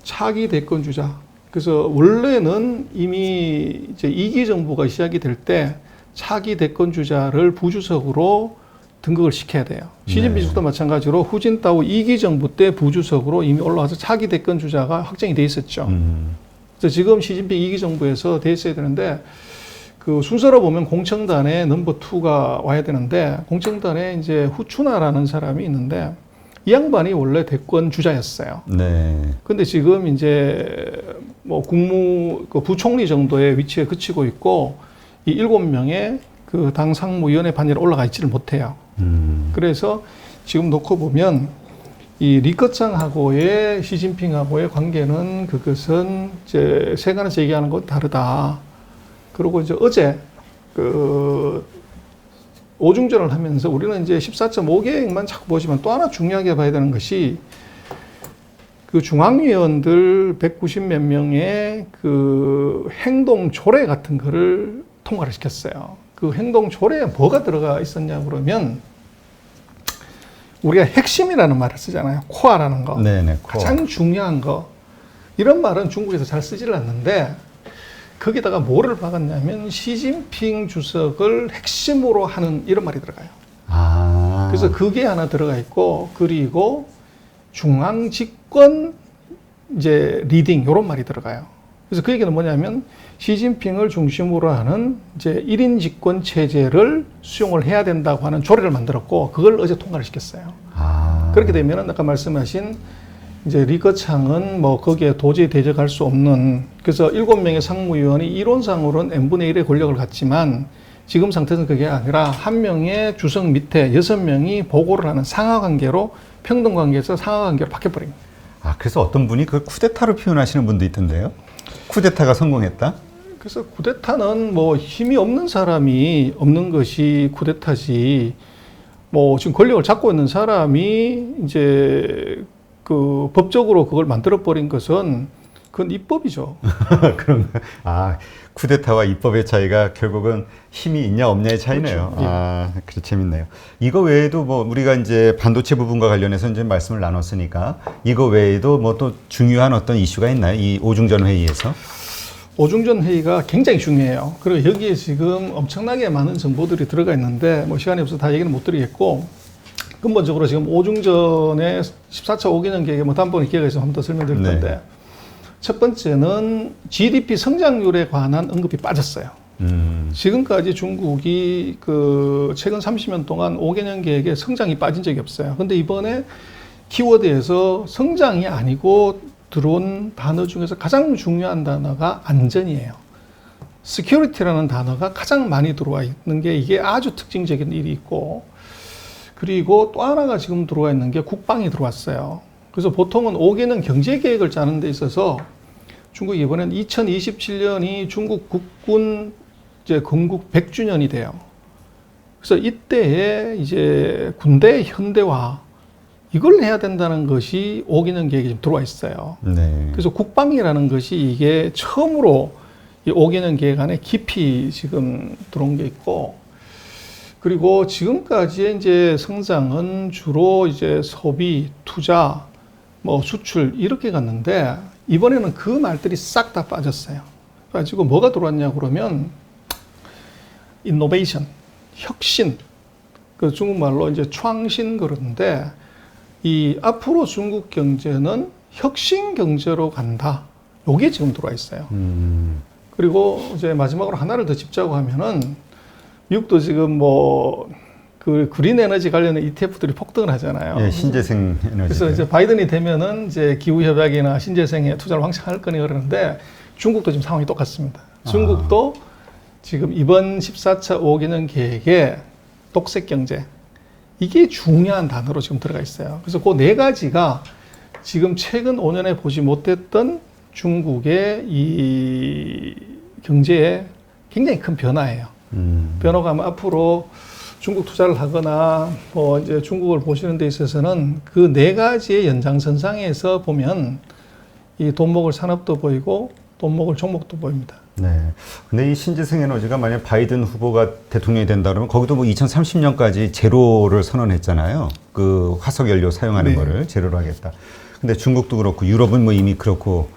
차기 대권 주자. 그래서 원래는 이미 이제 2기 정부가 시작이 될 때 차기 대권 주자를 부주석으로 등극을 시켜야 돼요. 시진핑 주석도 마찬가지로 후진타오 2기 정부 때 부주석으로 이미 올라와서 차기 대권 주자가 확정이 돼 있었죠. 그래서 지금 시진핑 2기 정부에서 돼 있어야 되는데, 그 순서로 보면 공청단에 넘버 2가 와야 되는데, 공청단에 이제 후추나라는 사람이 있는데 이 양반이 원래 대권 주자였어요.
네.
근데 지금 이제 뭐 그 부총리 정도의 위치에 그치고 있고, 이 7명의 그 당 상무위원회 반열에 올라가 있지를 못해요. 그래서 지금 놓고 보면 이 리커창하고의 시진핑하고의 관계는 그것은 이제 세간에서 얘기하는 건 다르다. 그리고 이제 어제 그 오중전을 하면서 우리는 이제 14.5계획만 자꾸 보지만 또 하나 중요하게 봐야 되는 것이 그 중앙위원들 190몇 명의 그 행동 조례 같은 거를 통과를 시켰어요. 그 행동 조례에 뭐가 들어가 있었냐 그러면 우리가 핵심이라는 말을 쓰잖아요. 코어라는 거.
네네. 코어.
가장 중요한 거. 이런 말은 중국에서 잘 쓰질 않는데 거기다가 뭐를 박았냐면 시진핑 주석을 핵심으로 하는 이런 말이 들어가요.
아.
그래서 그게 하나 들어가 있고, 그리고 중앙 집권 이제 리딩 이런 말이 들어가요. 그래서 그 얘기는 뭐냐면 시진핑을 중심으로 하는 이제 1인 집권 체제를 수용을 해야 된다고 하는 조례를 만들었고, 그걸 어제 통과를 시켰어요.
아.
그렇게 되면은 아까 말씀하신 이제 리커창은 뭐 거기에 도저히 대적할 수 없는, 그래서 7명의 상무위원이 이론상으로는 n분의 1의 권력을 갖지만 지금 상태는 그게 아니라 한 명의 주석 밑에 6명이 보고를 하는 상하관계로, 평등관계에서 상하관계로 바뀌어버립니다.
아, 그래서 어떤 분이 그걸 쿠데타로 표현하시는 분도 있던데요. 쿠데타가 성공했다?
그래서 쿠데타는 뭐 힘이 없는 사람이 없는 것이 쿠데타지, 뭐 지금 권력을 잡고 있는 사람이 이제 그 법적으로 그걸 만들어버린 것은 그건 입법이죠.
그런가? 아, 쿠데타와 입법의 차이가 결국은 힘이 있냐 없냐의 차이네요.
그렇죠. 예.
아, 그래 재밌네요. 이거 외에도 뭐 우리가 이제 반도체 부분과 관련해서 이제 말씀을 나눴으니까 이거 외에도 뭐 또 중요한 어떤 이슈가 있나요? 이 오중전 회의에서?
오중전 회의가 굉장히 중요해요. 그리고 여기에 지금 엄청나게 많은 정보들이 들어가 있는데 뭐 시간이 없어서 다 얘기는 못 드리겠고, 근본적으로 지금 오중전에 14차 5개년 계획에 뭐 다음번에 기회가 있으면 한번 더 설명드릴
네.
건데 첫 번째는 GDP 성장률에 관한 언급이 빠졌어요. 지금까지 중국이 그 최근 30년 동안 5개년 계획에 성장이 빠진 적이 없어요. 근데 이번에 키워드에서 성장이 아니고 들어온 단어 중에서 가장 중요한 단어가 안전이에요. security라는 단어가 가장 많이 들어와 있는 게 이게 아주 특징적인 일이 있고 그리고 또 하나가 지금 들어와 있는 게 국방이 들어왔어요. 그래서 보통은 5개년 경제 계획을 짜는 데 있어서 중국이 이번엔 2027년이 중국 국군 이제 건국 100주년이 돼요. 그래서 이때에 이제 군대 현대화 이걸 해야 된다는 것이 5개년 계획에 지금 들어와 있어요.
네.
그래서 국방이라는 것이 이게 처음으로 이 5개년 계획 안에 깊이 지금 들어온 게 있고 그리고 지금까지의 이제 성장은 주로 이제 소비, 투자, 뭐 수출 이렇게 갔는데 이번에는 그 말들이 싹 다 빠졌어요. 빠지고 뭐가 들어왔냐 그러면 innovation, 혁신, 그 중국말로 이제 창신 그러는데 이 앞으로 중국 경제는 혁신 경제로 간다. 요게 지금 들어와 있어요. 그리고 이제 마지막으로 하나를 더 짚자고 하면은 미국도 지금 뭐 그 그린 에너지 관련된 ETF들이 폭등을 하잖아요.
예, 신재생 에너지.
그래서 이제 바이든이 되면은 이제 기후 협약이나 신재생에 투자를 왕창 할 거니 그러는데 중국도 지금 상황이 똑같습니다. 중국도 지금 이번 14차 5개년 계획에 독색 경제 이게 중요한 단어로 지금 들어가 있어요. 그래서 그 네 가지가 지금 최근 5년에 보지 못했던 중국의 이 경제에 굉장히 큰 변화예요. 변화가 아마 앞으로 중국 투자를 하거나 뭐 이제 중국을 보시는 데 있어서는 그 네 가지의 연장선상에서 보면 이 돈 먹을 산업도 보이고 돈 먹을 종목도 보입니다.
네. 근데 이 신재생 에너지가 만약 바이든 후보가 대통령이 된다 그러면 거기도 뭐 2030년까지 제로를 선언했잖아요. 그 화석 연료 사용하는
네.
거를 제로로 하겠다. 근데 중국도 그렇고 유럽은 뭐 이미 그렇고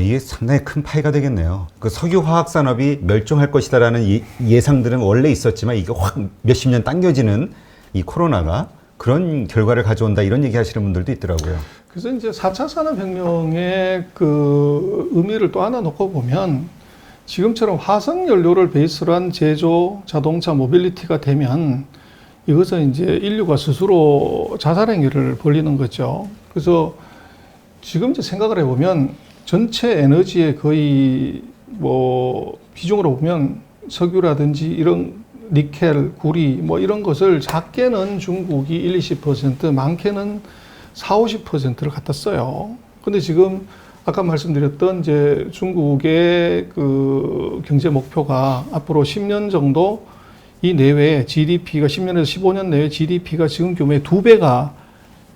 이게 상당히 큰 파이가 되겠네요. 그 석유 화학 산업이 멸종할 것이다라는 예상들은 원래 있었지만 이게 확 몇십 년 당겨지는 이 코로나가 그런 결과를 가져온다 이런 얘기 하시는 분들도 있더라고요.
그래서 이제 4차 산업혁명의 그 의미를 또 하나 놓고 보면 지금처럼 화석 연료를 베이스로 한 제조, 자동차, 모빌리티가 되면 이것은 이제 인류가 스스로 자살 행위를 벌이는 거죠. 그래서 지금 이제 생각을 해보면 전체 에너지의 거의 뭐 비중으로 보면 석유라든지 이런 니켈, 구리 뭐 이런 것을 작게는 중국이 1, 20%, 많게는 4, 50%를 갖다 써요. 근데 지금 아까 말씀드렸던 이제 중국의 그 경제 목표가 앞으로 10년 정도 이 내외에 GDP가 10년에서 15년 내외 GDP가 지금 규모의 2배가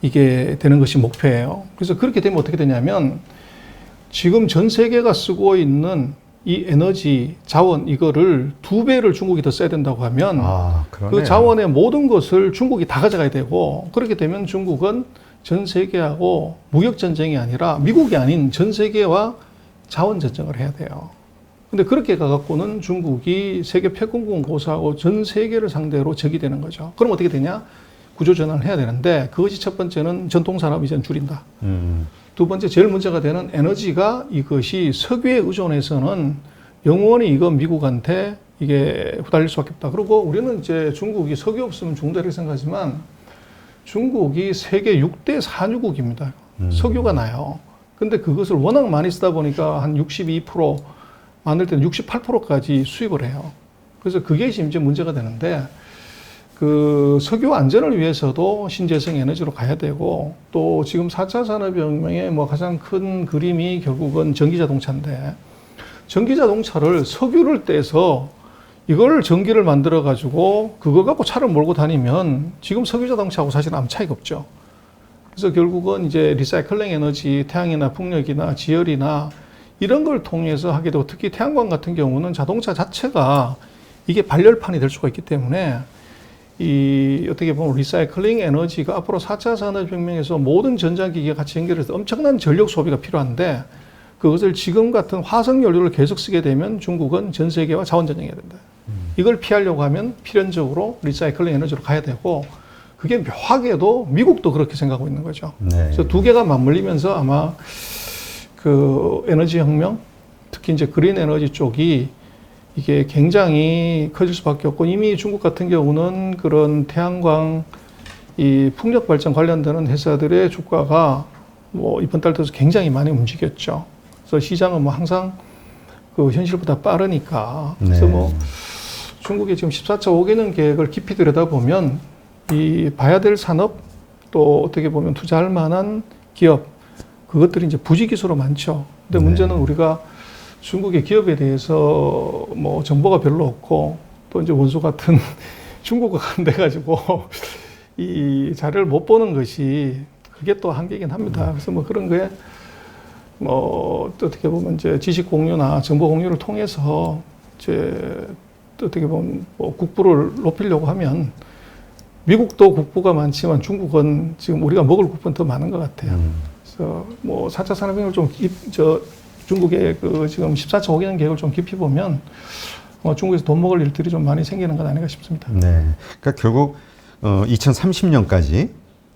이게 되는 것이 목표예요. 그래서 그렇게 되면 어떻게 되냐면 지금 전 세계가 쓰고 있는 이 에너지 자원 이거를 2배를 중국이 더 써야 된다고 하면 그 자원의 모든 것을 중국이 다 가져가야 되고 그렇게 되면 중국은 전 세계하고 무역 전쟁이 아니라 미국이 아닌 전 세계와 자원 전쟁을 해야 돼요. 근데 그렇게 가갖고는 중국이 세계 패권국 고사하고 전 세계를 상대로 적이 되는 거죠. 그럼 어떻게 되냐? 구조 전환을 해야 되는데 그것이 첫 번째는 전통 산업 이제는 줄인다. 두 번째 제일 문제가 되는 에너지가 이것이 석유에 의존해서는 영원히 이거 미국한테 이게 후달릴 수밖에 없다. 그리고 우리는 이제 중국이 석유 없으면 죽는다 이렇게 생각하지만 중국이 세계 6대 산유국입니다. 석유가 나요. 근데 그것을 워낙 많이 쓰다 보니까 한 62% 만들 때는 68%까지 수입을 해요. 그래서 그게 지금 이제 문제가 되는데 그 석유 안전을 위해서도 신재생 에너지로 가야 되고 또 지금 4차 산업혁명의 뭐 가장 큰 그림이 결국은 전기자동차인데 전기자동차를 석유를 떼서 이걸 전기를 만들어 가지고 그거 갖고 차를 몰고 다니면 지금 석유자동차하고 사실 아무 차이가 없죠. 그래서 결국은 이제 리사이클링 에너지, 태양이나 풍력이나 지열이나 이런 걸 통해서 하게 되고 특히 태양광 같은 경우는 자동차 자체가 이게 발열판이 될 수가 있기 때문에 이 어떻게 보면 리사이클링 에너지가 앞으로 4차 산업혁명에서 모든 전자기기가 같이 연결해서 엄청난 전력 소비가 필요한데 그것을 지금 같은 화석 연료를 계속 쓰게 되면 중국은 전 세계와 자원 전쟁해야 된다. 이걸 피하려고 하면 필연적으로 리사이클링 에너지로 가야 되고 그게 묘하게도 미국도 그렇게 생각하고 있는 거죠.
네.
그래서 두 개가 맞물리면서 아마 그 에너지 혁명, 특히 이제 그린 에너지 쪽이 이게 굉장히 커질 수밖에 없고, 이미 중국 같은 경우는 그런 태양광 이 풍력 발전 관련되는 회사들의 주가가 뭐 이번 달 들어서 굉장히 많이 움직였죠. 그래서 시장은 뭐 항상 그 현실보다 빠르니까. 그래서
네.
뭐 중국의 지금 14차 5개년 계획을 깊이 들여다보면 이 봐야 될 산업, 또 어떻게 보면 투자할 만한 기업, 그것들이 이제 부지기수로 많죠. 근데
네.
문제는 우리가 중국의 기업에 대해서 뭐 정보가 별로 없고, 또 이제 원수 같은 중국어가 안 돼가지고 이 자료를 못 보는 것이 그게 또 한계이긴 합니다. 그래서 뭐 그런 거에 뭐 어떻게 보면 이제 지식 공유나 정보 공유를 통해서 이제 어떻게 보면 뭐 국부를 높이려고 하면, 미국도 국부가 많지만 중국은 지금 우리가 먹을 국부는 더 많은 것 같아요. 그래서 뭐 4차 산업혁명을 중국의 그 지금 14차 5개년 계획을 좀 깊이 보면 중국에서 돈 먹을 일들이 좀 많이 생기는 것 아닌가 싶습니다.
네. 그러니까 결국 2030년까지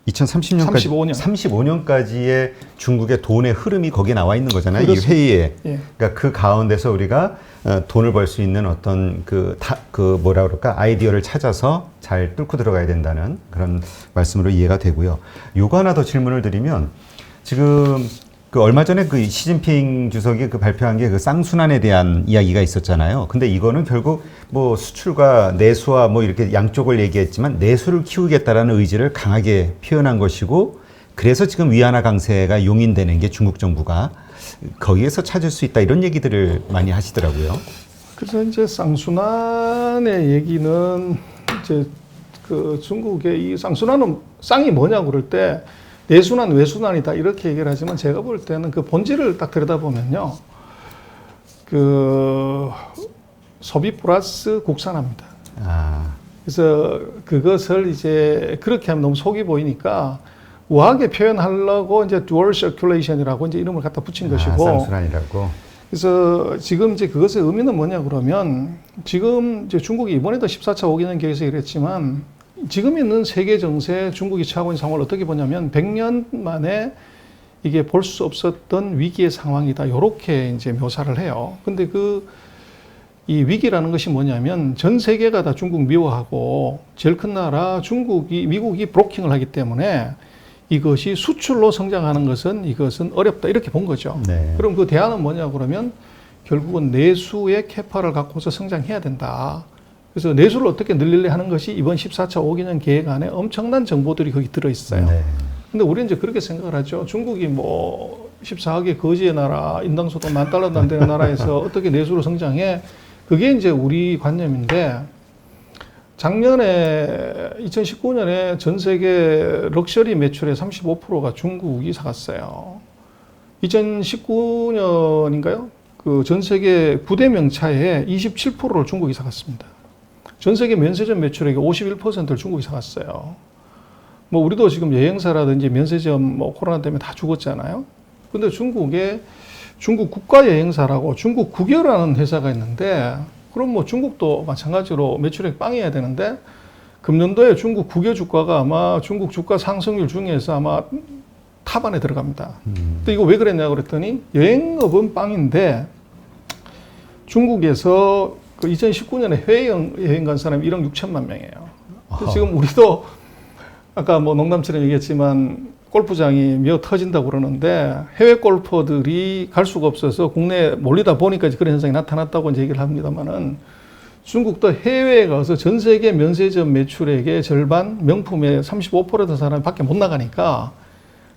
35년.
35년까지의 중국의 돈의 흐름이 거기에 나와 있는 거잖아요.
그렇습니다.
이 회의에.
예.
그러니까 그 가운데서 우리가 돈을 벌 수 있는 어떤 그 뭐라 그럴까 아이디어를 찾아서 잘 뚫고 들어가야 된다는 그런 말씀으로 이해가 되고요. 요거 하나 더 질문을 드리면, 지금 그 얼마 전에 그 시진핑 주석이 그 발표한 게 그 쌍순환에 대한 이야기가 있었잖아요. 근데 이거는 결국 뭐 수출과 내수와 뭐 이렇게 양쪽을 얘기했지만 내수를 키우겠다라는 의지를 강하게 표현한 것이고, 그래서 지금 위안화 강세가 용인되는 게 중국 정부가 거기에서 찾을 수 있다, 이런 얘기들을 많이 하시더라고요.
그래서 이제 쌍순환의 얘기는 이제 그 중국의 이 쌍순환은 쌍이 뭐냐고 그럴 때 내순환, 외순환이다 이렇게 얘기를 하지만, 제가 볼 때는 그 본질을 딱 들여다보면요, 그 소비 플러스 국산화입니다.
아,
그래서 그것을 이제 그렇게 하면 너무 속이 보이니까 우아하게 표현하려고 이제 dual circulation이라고 이제 이름을 갖다 붙인 것이고,
쌍순환이라고.
그래서 지금 이제 그것의 의미는 뭐냐 그러면, 지금 이제 중국이 이번에도 14차 5개년 계획에서 이랬지만, 지금 있는 세계 정세, 중국이 처하고 있는 상황을 어떻게 보냐면 100년 만에 이게 볼 수 없었던 위기의 상황이다, 이렇게 이제 묘사를 해요. 근데 이 위기라는 것이 뭐냐면, 전 세계가 다 중국 미워하고 제일 큰 나라 미국이 브로킹을 하기 때문에 이것이 수출로 성장하는 이것은 어렵다, 이렇게 본 거죠.
네.
그럼 그 대안은 뭐냐 그러면, 결국은 내수의 캐파를 갖고서 성장해야 된다. 그래서 내수를 어떻게 늘리려 하는 것이 이번 14차 5개년 계획 안에 엄청난 정보들이 거기 들어있어요.
네.
근데 우리는 이제 그렇게 생각을 하죠. 중국이 뭐 14억의 거지의 나라, 인당수도 $10,000도 안 되는 나라에서 어떻게 내수로 성장해? 그게 이제 우리 관념인데, 작년에 2019년에 전 세계 럭셔리 매출의 35%가 중국이 사갔어요. 2019년인가요? 그 전 세계 부대 명차의 27%를 중국이 사갔습니다. 전 세계 면세점 매출액의 51%를 중국이 사갔어요. 뭐 우리도 지금 여행사라든지 면세점 뭐 코로나 때문에 다 죽었잖아요. 근데 중국 국가여행사라고 중국 국여라는 회사가 있는데, 그럼 뭐 중국도 마찬가지로 매출액 빵해야 되는데, 금년도에 중국 국여 주가가 아마 중국 주가 상승률 중에서 아마 탑 안에 들어갑니다. 근데 이거 왜 그랬냐 그랬더니, 여행업은 빵인데 중국에서 그 2019년에 해외여행 간 사람이 1억 6천만 명이에요. 근데 지금 우리도 아까 뭐 농담처럼 얘기했지만 골프장이 미어 터진다고 그러는데, 해외 골퍼들이 갈 수가 없어서 국내에 몰리다 보니까 그런 현상이 나타났다고 이제 얘기를 합니다만은, 중국도 해외에 가서 전 세계 면세점 매출액의 절반, 명품의 35% 사람이 밖에 못 나가니까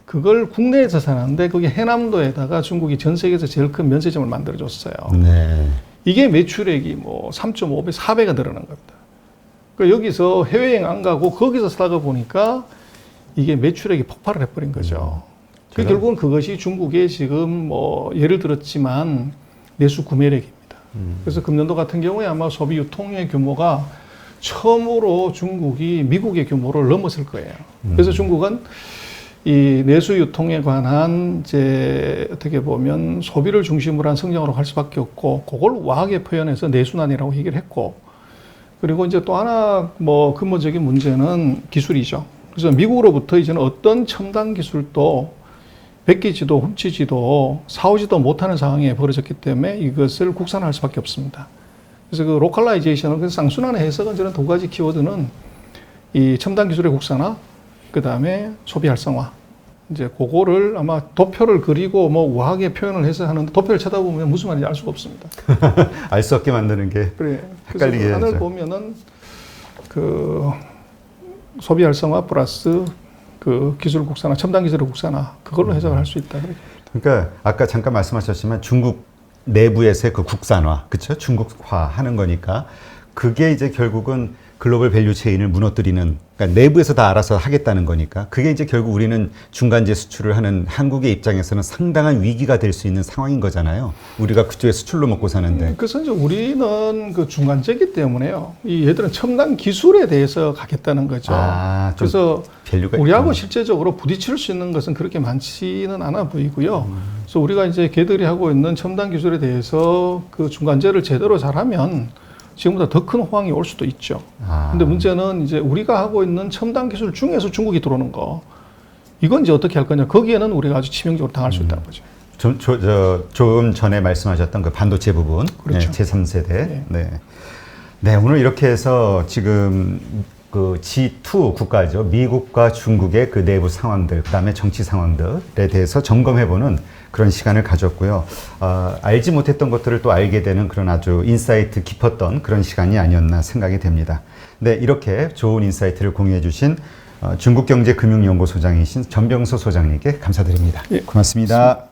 그걸 국내에서 사는데, 거기 해남도에다가 중국이 전 세계에서 제일 큰 면세점을 만들어줬어요.
네.
이게 매출액이 뭐 3.5배, 4배가 늘어난 겁니다. 그러니까 여기서 해외여행 안 가고 거기서 사다 보니까 이게 매출액이 폭발을 해버린 거죠. 결국은 그것이 중국의 지금 뭐 예를 들었지만 내수 구매력입니다. 그래서 금년도 같은 경우에 아마 소비 유통의 규모가 처음으로 중국이 미국의 규모를 넘었을 거예요. 그래서 중국은 이 내수 유통에 관한 이제 어떻게 보면 소비를 중심으로 한 성장으로 갈 수밖에 없고, 그걸 우아하게 표현해서 내순환이라고 얘기를 했고, 그리고 이제 또 하나 뭐 근본적인 문제는 기술이죠. 그래서 미국으로부터 이제는 어떤 첨단 기술도 베끼지도 훔치지도 사오지도 못하는 상황에 벌어졌기 때문에 이것을 국산화할 수밖에 없습니다. 그래서 그 로컬라이제이션은 그 쌍순환의 해석은 저는 두 가지 키워드는 이 첨단 기술의 국산화, 그 다음에 소비 활성화. 이제 그거를 아마 도표를 그리고 뭐 우아하게 표현을 해서 하는데 도표를 쳐다보면 무슨 말인지 알 수가 없습니다.
알 수 없게 만드는 게
그래.
헷갈리게
그래서 하늘
하죠.
보면은 그 소비 활성화 플러스 그 기술 국산화, 첨단 기술의 국산화 그걸로 해석을 할 수 있다. 그래.
그러니까 아까 잠깐 말씀하셨지만 중국 내부에서의 그 국산화, 그렇죠? 중국화하는 거니까 그게 이제 결국은 글로벌 밸류 체인을 무너뜨리는, 그러니까 내부에서 다 알아서 하겠다는 거니까 그게 이제 결국 우리는 중간재 수출을 하는 한국의 입장에서는 상당한 위기가 될 수 있는 상황인 거잖아요. 우리가 그쪽에 수출로 먹고 사는데.
그래서 이제 우리는 그 중간재기 때문에요. 이 얘들은 첨단 기술에 대해서 가겠다는 거죠.
아, 좀
그래서
밸류가
우리하고
있구나.
실제적으로 부딪힐 수 있는 것은 그렇게 많지는 않아 보이고요. 그래서 우리가 이제 걔들이 하고 있는 첨단 기술에 대해서 그 중간재를 제대로 잘하면 지금보다 더 큰 호황이 올 수도 있죠.
아.
근데 문제는 이제 우리가 하고 있는 첨단 기술 중에서 중국이 들어오는 거, 이건 이제 어떻게 할 거냐. 거기에는 우리가 아주 치명적으로 당할 수 있다는 거죠.
조금 전에 말씀하셨던 그 반도체 부분,
그렇죠.
네, 제3세대.
네.
네. 네, 오늘 이렇게 해서 지금 그 G2 국가죠. 미국과 중국의 그 내부 상황들, 그 다음에 정치 상황들에 대해서 점검해보는 그런 시간을 가졌고요. 알지 못했던 것들을 또 알게 되는 그런 아주 인사이트 깊었던 그런 시간이 아니었나 생각이 됩니다. 네, 이렇게 좋은 인사이트를 공유해 주신 중국경제금융연구소장이신 전병서 소장님께 감사드립니다.
예,
고맙습니다.